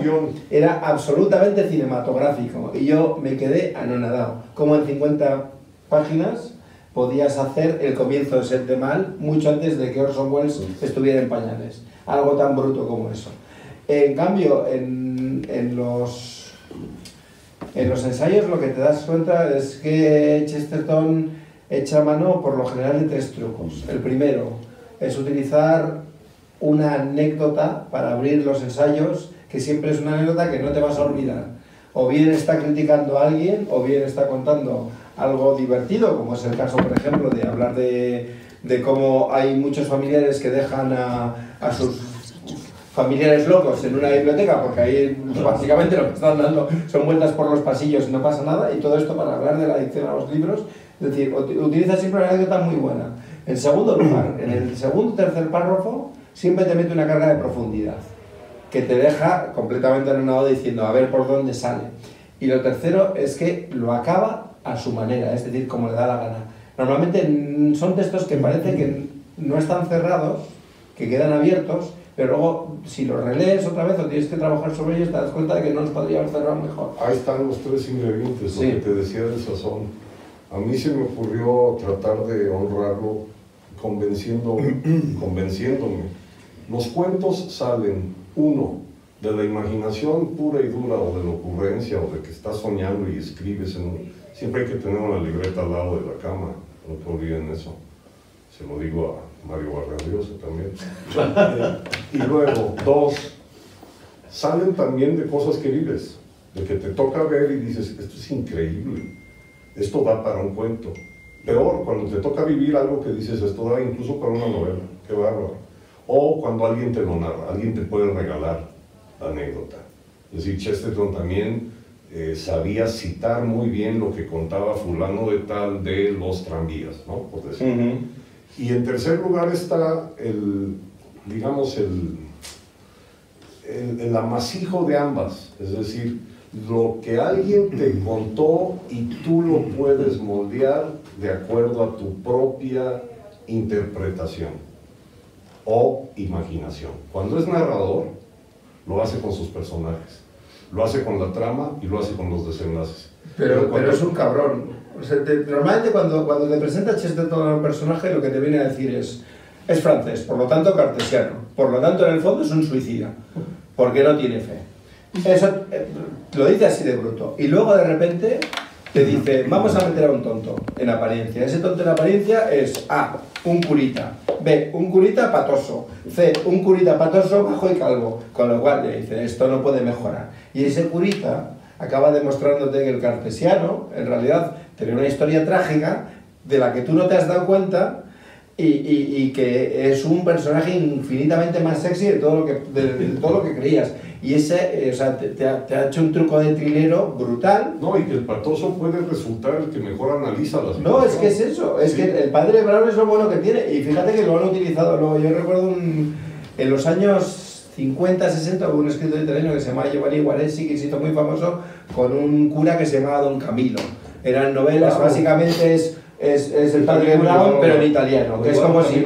era absolutamente cinematográfico y yo me quedé anonadado, como en 50 páginas podías hacer el comienzo de Sed de Mal mucho antes de que Orson Welles estuviera en pañales, algo tan bruto como eso. En cambio, en los ensayos lo que te das cuenta es que Chesterton echa mano por lo general de 3 trucos. El primero es utilizar una anécdota para abrir los ensayos, que siempre es una anécdota que no te vas a olvidar. o bien está criticando a alguien, o bien está contando algo divertido, como es el caso, por ejemplo, de hablar de cómo hay muchos familiares que dejan a sus familiares locos en una biblioteca, porque ahí básicamente lo que están dando son vueltas por los pasillos y no pasa nada, y todo esto para hablar de la adicción a los libros. Es decir, utiliza siempre una anécdota muy buena. En segundo lugar, en el segundo o tercer párrafo, siempre te mete una carga de profundidad, que te deja completamente anonadado diciendo a ver por dónde sale. Y lo tercero es que lo acaba a su manera, es decir, como le da la gana. Normalmente son textos que parece que no están cerrados, que quedan abiertos, pero luego si los relees otra vez o tienes que trabajar sobre ellos, te das cuenta de que no los podría haber cerrado mejor. Ahí están los tres ingredientes, Sí. lo que te decía del sazón. A mí se me ocurrió tratar de honrarlo convenciéndome. Los cuentos salen, uno, de la imaginación pura y dura, o de la ocurrencia, o de que estás soñando y escribes. Siempre hay que tener una libreta al lado de la cama, no te olviden eso. Se lo digo a Mario Vargas también. Y luego, dos, salen también de cosas que vives, de que te toca ver y dices, esto es increíble, esto da para un cuento. Peor, cuando te toca vivir algo que dices, esto da incluso para una novela, qué bárbaro. O cuando alguien te lo narra, alguien te puede regalar la anécdota. Es decir, Chesterton también sabía citar muy bien lo que contaba fulano de tal de los tranvías, ¿no? Por decirlo. Y en tercer lugar está el amasijo de ambas, es decir, lo que alguien te contó y tú lo puedes moldear de acuerdo a tu propia interpretación o imaginación. Cuando es narrador, lo hace con sus personajes, lo hace con la trama y lo hace con los desenlaces. Pero es un cabrón. O sea, normalmente cuando te presenta Chesterton a un personaje, lo que te viene a decir es francés, por lo tanto cartesiano, por lo tanto en el fondo es un suicida, porque no tiene fe. Eso lo dice así de bruto. Y luego de repente te dice, vamos a meter a un tonto en apariencia. Ese tonto en apariencia es A, un curita, B, un curita patoso, C, un curita patoso, bajo y calvo. Con lo cual le dice, esto no puede mejorar. Y ese curita acaba demostrándote que el cartesiano, en realidad, tenía una historia trágica de la que tú no te has dado cuenta y que es un personaje infinitamente más sexy de todo lo que creías. Y ese, o sea, te ha hecho un truco de trilero brutal. No, y que el patoso puede resultar el que mejor analiza las cosas. No, es que es eso, es que el padre Brown es lo bueno que tiene. Y fíjate que lo han utilizado luego. Yo recuerdo en los años 50, 60, hubo un escritor italiano que se llamaba Giovanni Guareschi, que se hizo muy famoso con un cura que se llamaba Don Camilo. Eran novelas, claro. Básicamente es el padre Brown, pero en italiano, que es como si,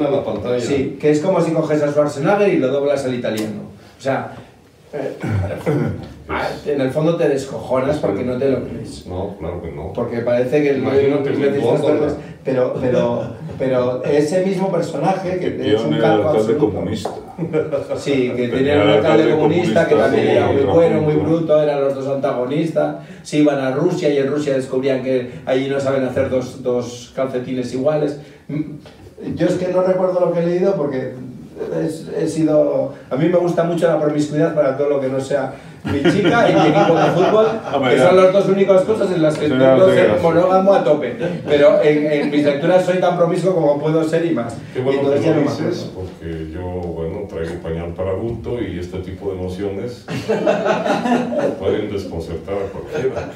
sí, que es como si coges a Schwarzenegger y lo doblas al italiano. O sea, en el fondo te descojonas porque no te lo crees. No, claro que no. Porque parece que pero ese mismo personaje que es un calco absoluto. Comunista. Sí, que tenía un alcalde comunista que también era muy bueno, muy bruto, eran los dos antagonistas. Se iban a Rusia y en Rusia descubrían que allí no saben hacer dos calcetines iguales. Yo es que no recuerdo lo que he leído porque a mí me gusta mucho la promiscuidad para todo lo que no sea mi chica y mi equipo de fútbol, que son las dos únicas cosas en las que tengo que ser monógamo a tope. Pero en mis lecturas soy tan promiscuo como puedo ser y más. Qué bueno que lo dices, porque yo, bueno, traigo pañal para adulto y este tipo de emociones pueden desconcertar a cualquiera.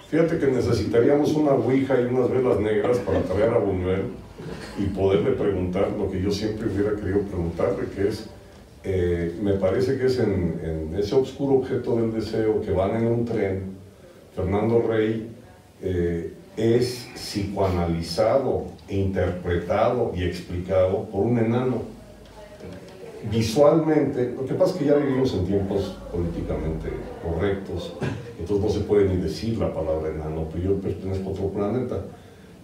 Fíjate que necesitaríamos una ouija y unas velas negras para traer a Buñuel y poderle preguntar lo que yo siempre hubiera querido preguntarle, que es, me parece que es en ese oscuro objeto del deseo que van en un tren, Fernando Rey es psicoanalizado, interpretado y explicado por un enano. Visualmente, lo que pasa es que ya vivimos en tiempos políticamente correctos, entonces no se puede ni decir la palabra enano, pero yo pertenezco a otro planeta.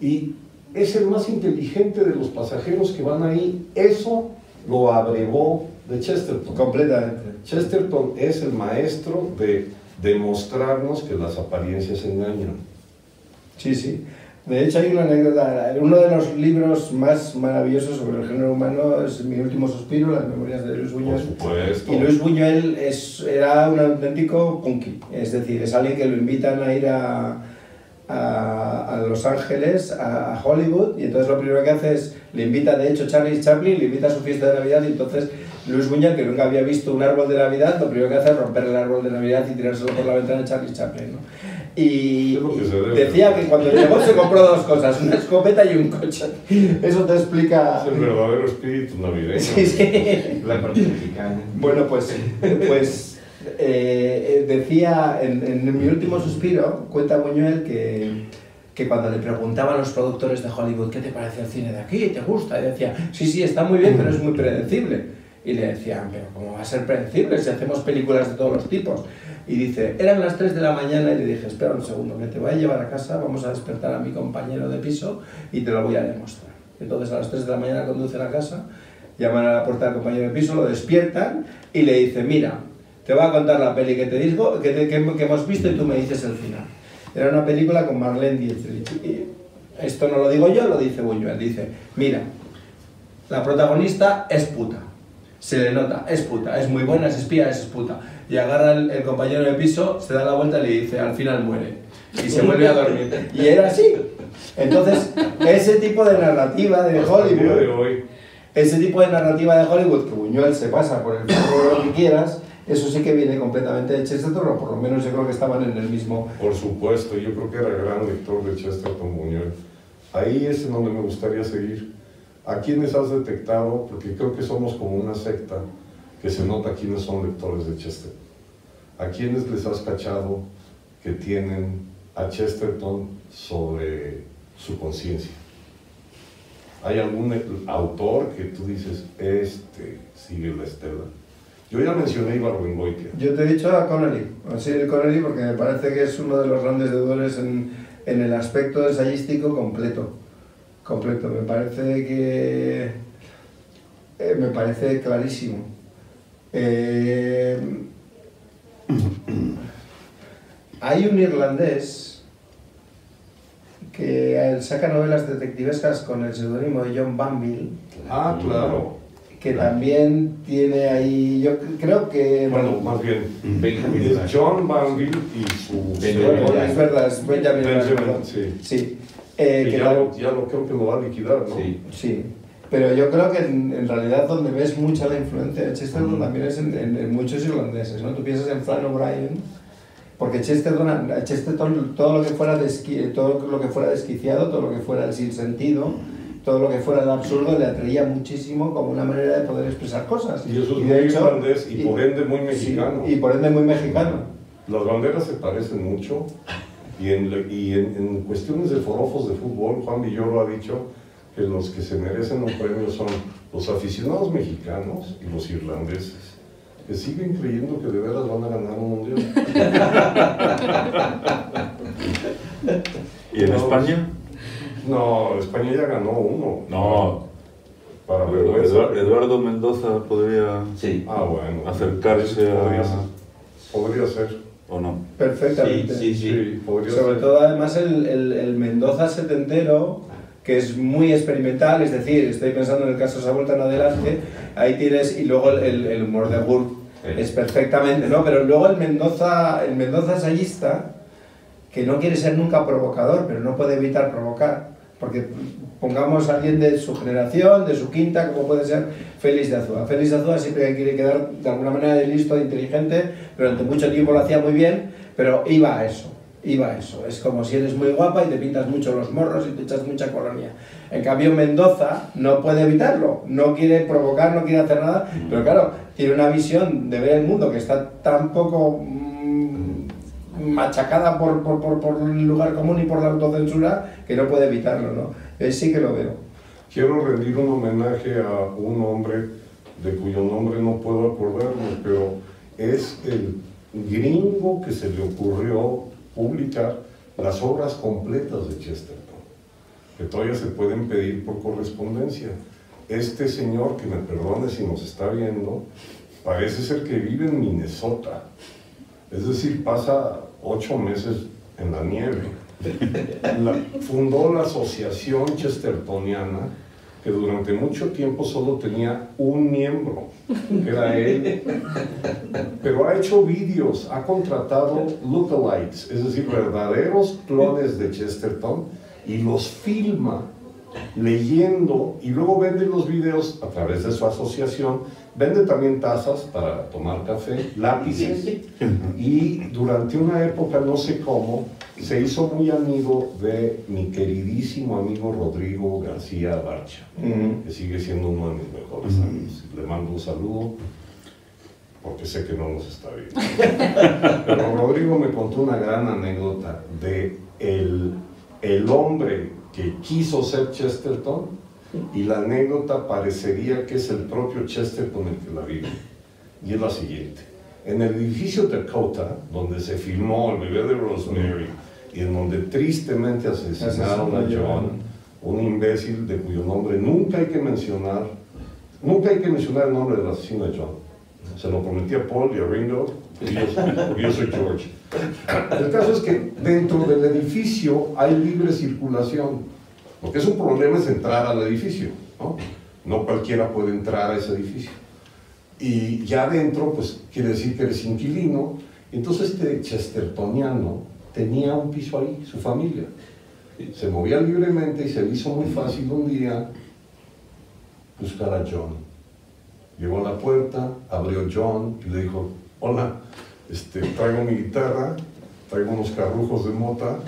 Y es el más inteligente de los pasajeros que van ahí. Eso lo abrevó de Chesterton. Completamente. Chesterton es el maestro de demostrarnos que las apariencias engañan. Sí, sí. De hecho, hay una anécdota. Uno de los libros más maravillosos sobre el género humano es Mi último suspiro, las memorias de Luis Buñuel. Por supuesto. Y Luis Buñuel era un auténtico punky. Es decir, es alguien que lo invitan a ir a Los Ángeles, a Hollywood, y entonces lo primero que hace es, le invita, de hecho, Charlie Chaplin, le invita a su fiesta de Navidad, y entonces Luis Buñuel, que nunca había visto un árbol de Navidad, lo primero que hace es romper el árbol de Navidad y tirárselo por la ventana a Charlie Chaplin, ¿no? Y decía que cuando llegó se compró dos cosas, una escopeta y un coche. Eso te explica... Es el verdadero espíritu navideño. Sí, sí. La parte mexicana. Bueno, pues decía, en Mi último suspiro, cuenta Buñuel que cuando le preguntaban a los productores de Hollywood ¿qué te parece el cine de aquí? ¿Te gusta? Y decía, sí, está muy bien, pero es muy predecible. Y le decían, pero ¿cómo va a ser predecible si hacemos películas de todos los tipos? Y dice, eran las 3 de la mañana y le dije, espera un segundo, que te voy a llevar a casa, vamos a despertar a mi compañero de piso y te lo voy a demostrar. Entonces a las 3 de la mañana conducen a casa, llaman a la puerta del compañero de piso, lo despiertan y le dice, mira, te voy a contar la peli que te digo, que hemos visto y tú me dices el final. Era una película con Marlene Dietrich. Y esto no lo digo yo, lo dice Buñuel. Dice, mira, la protagonista es puta. Se le nota, es puta, es muy buena, es espía, es puta. Y agarra el compañero de piso, se da la vuelta y le dice, al final muere. Y se vuelve a dormir. Y era así. Entonces, ese tipo de narrativa de Hollywood, ese tipo de narrativa de Hollywood, que Buñuel se pasa por el fútbol lo que quieras, eso sí que viene completamente de Chesterton, o por lo menos yo creo que estaban en el mismo... Por supuesto, yo creo que era gran lector de Chesterton Buñuel. Ahí es en donde me gustaría seguir. ¿A quiénes has detectado? Porque creo que somos como una secta que se nota quiénes son lectores de Chesterton. ¿A quiénes les has cachado que tienen a Chesterton sobre su conciencia? ¿Hay algún autor que tú dices, sigue la estela? Yo ya mencioné a Ibargüengoitia. Yo te he dicho a Connery, Connery, porque me parece que es uno de los grandes deudores en el aspecto ensayístico completo. Me parece que... me parece clarísimo. Hay un irlandés que saca novelas detectivescas con el seudónimo de John Banville. Ah, claro. Que también tiene ahí, yo creo que... Bueno, más bien, es John Banville y su... es verdad, es Benjamin, sí. Sí. Que ya lo creo que lo va a liquidar, ¿no? Sí. Pero yo creo que en realidad donde ves mucha la influencia de Chesterton también es en muchos irlandeses, ¿no? Tú piensas en Flann O'Brien, porque Chesterton todo lo que fuera desquiciado, todo lo que fuera sin sentido, todo lo que fuera de absurdo le atraía muchísimo como una manera de poder expresar cosas. Y eso es muy irlandés y por ende muy mexicano. Sí, y por ende muy mexicano. Las banderas se parecen mucho y en cuestiones de forofos de fútbol, Juan Villoro ha dicho que los que se merecen un premio son los aficionados mexicanos y los irlandeses, que siguen creyendo que de veras van a ganar un mundial. ¿Y en España? No, España ya ganó uno. No. Para vergüenza. Eduardo Mendoza podría bueno, acercarse podría ser. ¿O no? Perfectamente. Sí, podría Sobre ser. todo, además, el Mendoza setentero, que es muy experimental, es decir, estoy pensando en el caso Se ha vuelto en adelante, ahí tienes, y luego el humor de Gurt es perfectamente, ¿no? Pero luego el Mendoza ensayista, que no quiere ser nunca provocador, pero no puede evitar provocar, porque pongamos a alguien de su generación, de su quinta, como puede ser Félix de Azúa. Félix de Azúa siempre quiere quedar de alguna manera de listo, de inteligente, durante mucho tiempo lo hacía muy bien, pero iba a eso. Es como si eres muy guapa y te pintas mucho los morros y te echas mucha colonia. En cambio Mendoza no puede evitarlo, no quiere provocar, no quiere hacer nada, pero claro, tiene una visión de ver el mundo que está tan poco machacada por el lugar común y por la autocensura que no puede evitarlo, ¿no? Sí que lo veo. Quiero rendir un homenaje a un hombre de cuyo nombre no puedo acordarme, pero es el gringo que se le ocurrió publicar las obras completas de Chesterton, que todavía se pueden pedir por correspondencia. Este señor, que me perdone si nos está viendo, parece ser que vive en Minnesota, es decir, pasa 8 meses en la nieve. fundó la asociación chestertoniana, que durante mucho tiempo solo tenía un miembro, que era él, pero ha hecho vídeos, ha contratado lookalikes, es decir, verdaderos clones de Chesterton, y los filma leyendo, y luego vende los videos a través de su asociación. Vende también tazas para tomar café, lápices, y durante una época, no sé cómo, se hizo muy amigo de mi queridísimo amigo Rodrigo García Barcha, que sigue siendo uno de mis mejores amigos. Le mando un saludo, porque sé que no nos está viendo. Pero Rodrigo me contó una gran anécdota de el hombre que quiso ser Chesterton, y la anécdota parecería que es el propio Chesterton el que la vive. Y es la siguiente: en el edificio Dakota, donde se filmó El bebé de Rosemary, y en donde tristemente asesinaron a John, un imbécil de cuyo nombre nunca hay que mencionar el nombre del asesino de John. Se lo prometí a Paul y a Ringo, y yo soy George. El caso es que dentro del edificio hay libre circulación. Lo que es un problema es entrar al edificio, ¿no? No cualquiera puede entrar a ese edificio. Y ya adentro, pues, quiere decir que eres inquilino. Entonces este chestertoniano tenía un piso ahí, su familia. Se movía libremente y se le hizo muy fácil un día buscar a John. Llegó a la puerta, abrió John y le dijo: hola, traigo mi guitarra, traigo unos carrujos de mota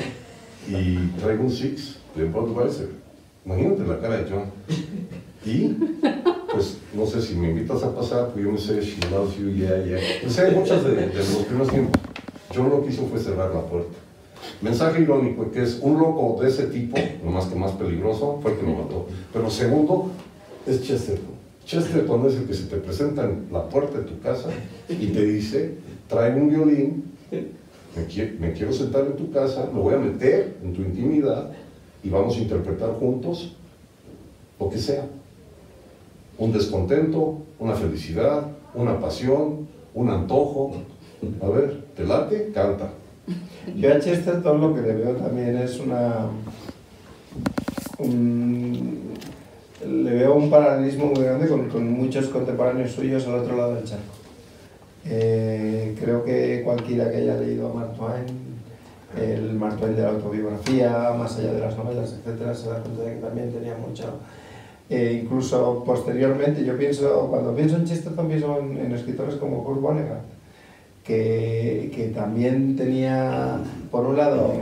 y traigo un six de Budweiser. Imagínate la cara de John. Y, pues, no sé si me invitas a pasar, pues yo me sé She Loves You, Yeah, Yeah. Pues hay muchas de los primeros tiempos. John lo que hizo fue cerrar la puerta. Mensaje irónico, que es un loco de ese tipo, no más que más peligroso, fue el que lo mató. Pero segundo, es Chesterton. Chesterton es el que se te presenta en la puerta de tu casa y te dice: trae un violín, me quiero sentar en tu casa, me voy a meter en tu intimidad y vamos a interpretar juntos lo que sea. Un descontento, una felicidad, una pasión, un antojo. A ver, ¿te late? Canta. Yo a Chesterton lo que le veo también es le veo un paralelismo muy grande con muchos contemporáneos suyos al otro lado del charco. Creo que cualquiera que haya leído a Mark Twain, el Mark Twain de la autobiografía, más allá de las novelas, etcétera, se da cuenta de que también tenía mucho. Incluso posteriormente, cuando pienso en Chesterton, pienso en escritores como Kurt Vonnegut, que también tenía, por un lado,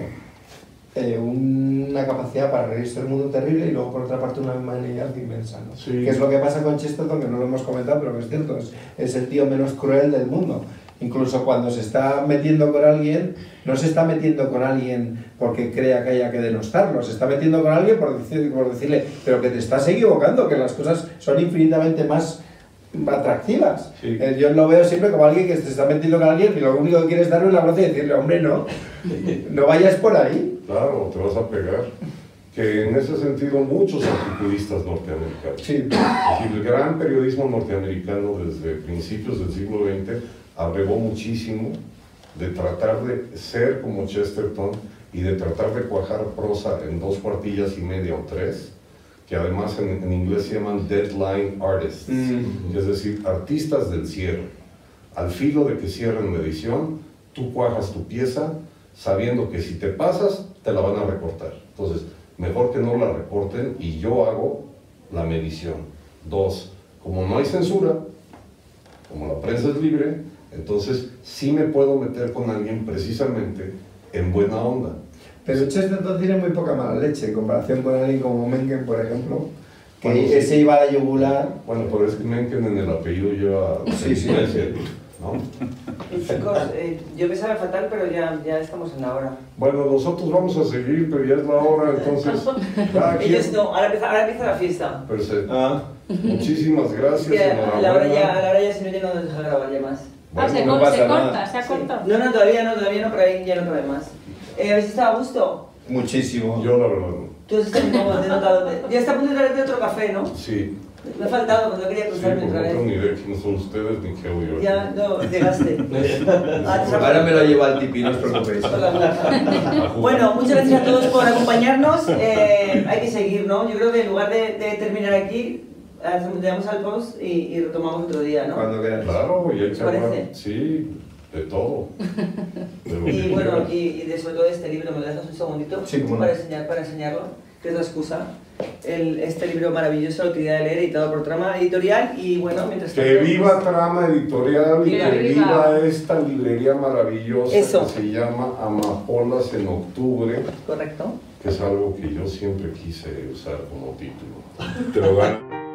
una capacidad para reírse del mundo terrible, y luego por otra parte una humanidad inmensa, ¿no? Sí. Que es lo que pasa con Chesterton, que no lo hemos comentado, pero que es cierto, es el tío menos cruel del mundo. Incluso cuando se está metiendo con alguien, no se está metiendo con alguien porque crea que haya que denostarlo, se está metiendo con alguien por decirle: pero que te estás equivocando, que las cosas son infinitamente más atractivas. Sí. Yo lo veo siempre como alguien que se está metiendo con alguien y lo único que quiere es darle un abrazo y decirle: hombre, no vayas por ahí. Claro, te vas a pegar. Que en ese sentido muchos articulistas norteamericanos, Sí. es decir, el gran periodismo norteamericano desde principios del siglo XX abrevó muchísimo de tratar de ser como Chesterton y de tratar de cuajar prosa en 2 cuartillas y media o 3, que además en inglés se llaman deadline artists, es decir, artistas del cierre. Al filo de que cierren la edición, tú cuajas tu pieza sabiendo que si te pasas, te la van a recortar. Entonces, mejor que no la recorten y yo hago la medición. 2, como no hay censura, como la prensa es libre, entonces sí me puedo meter con alguien precisamente en buena onda. Pero Chesterton tiene muy poca mala leche en comparación con alguien como Mencken, por ejemplo, que Bueno, sí. ese iba a la yugular. Bueno, pero es que Mencken en el apellido lleva sentencia, ¿no? Chicos, yo me sabe fatal, pero ya estamos en la hora. Bueno, nosotros vamos a seguir, pero ya es la hora, entonces cada quien... Ellos no, ahora empieza la fiesta. Perfecto. Muchísimas gracias, Es que a la hora enhorabuena. ya si no, ya no nos deja grabar ya más. Bueno, no pasa se nada. corta, se ha cortado. No, todavía no, pero ahí ya no cabe más. ¿Habéis estado a gusto? Muchísimo. Yo la verdad no. Tú estás incómodo, te he notado. Ya está a punto de traerte otro café, ¿no? Sí. Me ha faltado cuando quería Sí, cruzarme porque otra no tengo vez. ni idea quiénes son ustedes ni qué odio. Ya, no, llegaste. Ahora me lo lleva al tipi, no os preocupéis. Bueno, muchas gracias a todos por acompañarnos. Hay que seguir, ¿no? Yo creo que en lugar de terminar aquí, le damos al post y retomamos otro día, ¿no? Cuando queráis. Claro, y hay que hablar, ¿Parece? sí, de todo. De lo Y que bueno, quieras. y de sobre todo este libro, ¿me lo dejas un segundito? Sí, cómo no. Para enseñarlo, que es la excusa. Este libro maravilloso, La utilidad de leer, editado por Trama Editorial. Y bueno, mientras Que tanto, viva Trama Editorial y Que que viva. viva esta librería maravillosa Eso. que se llama Amapolas en Octubre, Correcto. que es algo que yo siempre quise usar como título. Te lo gano.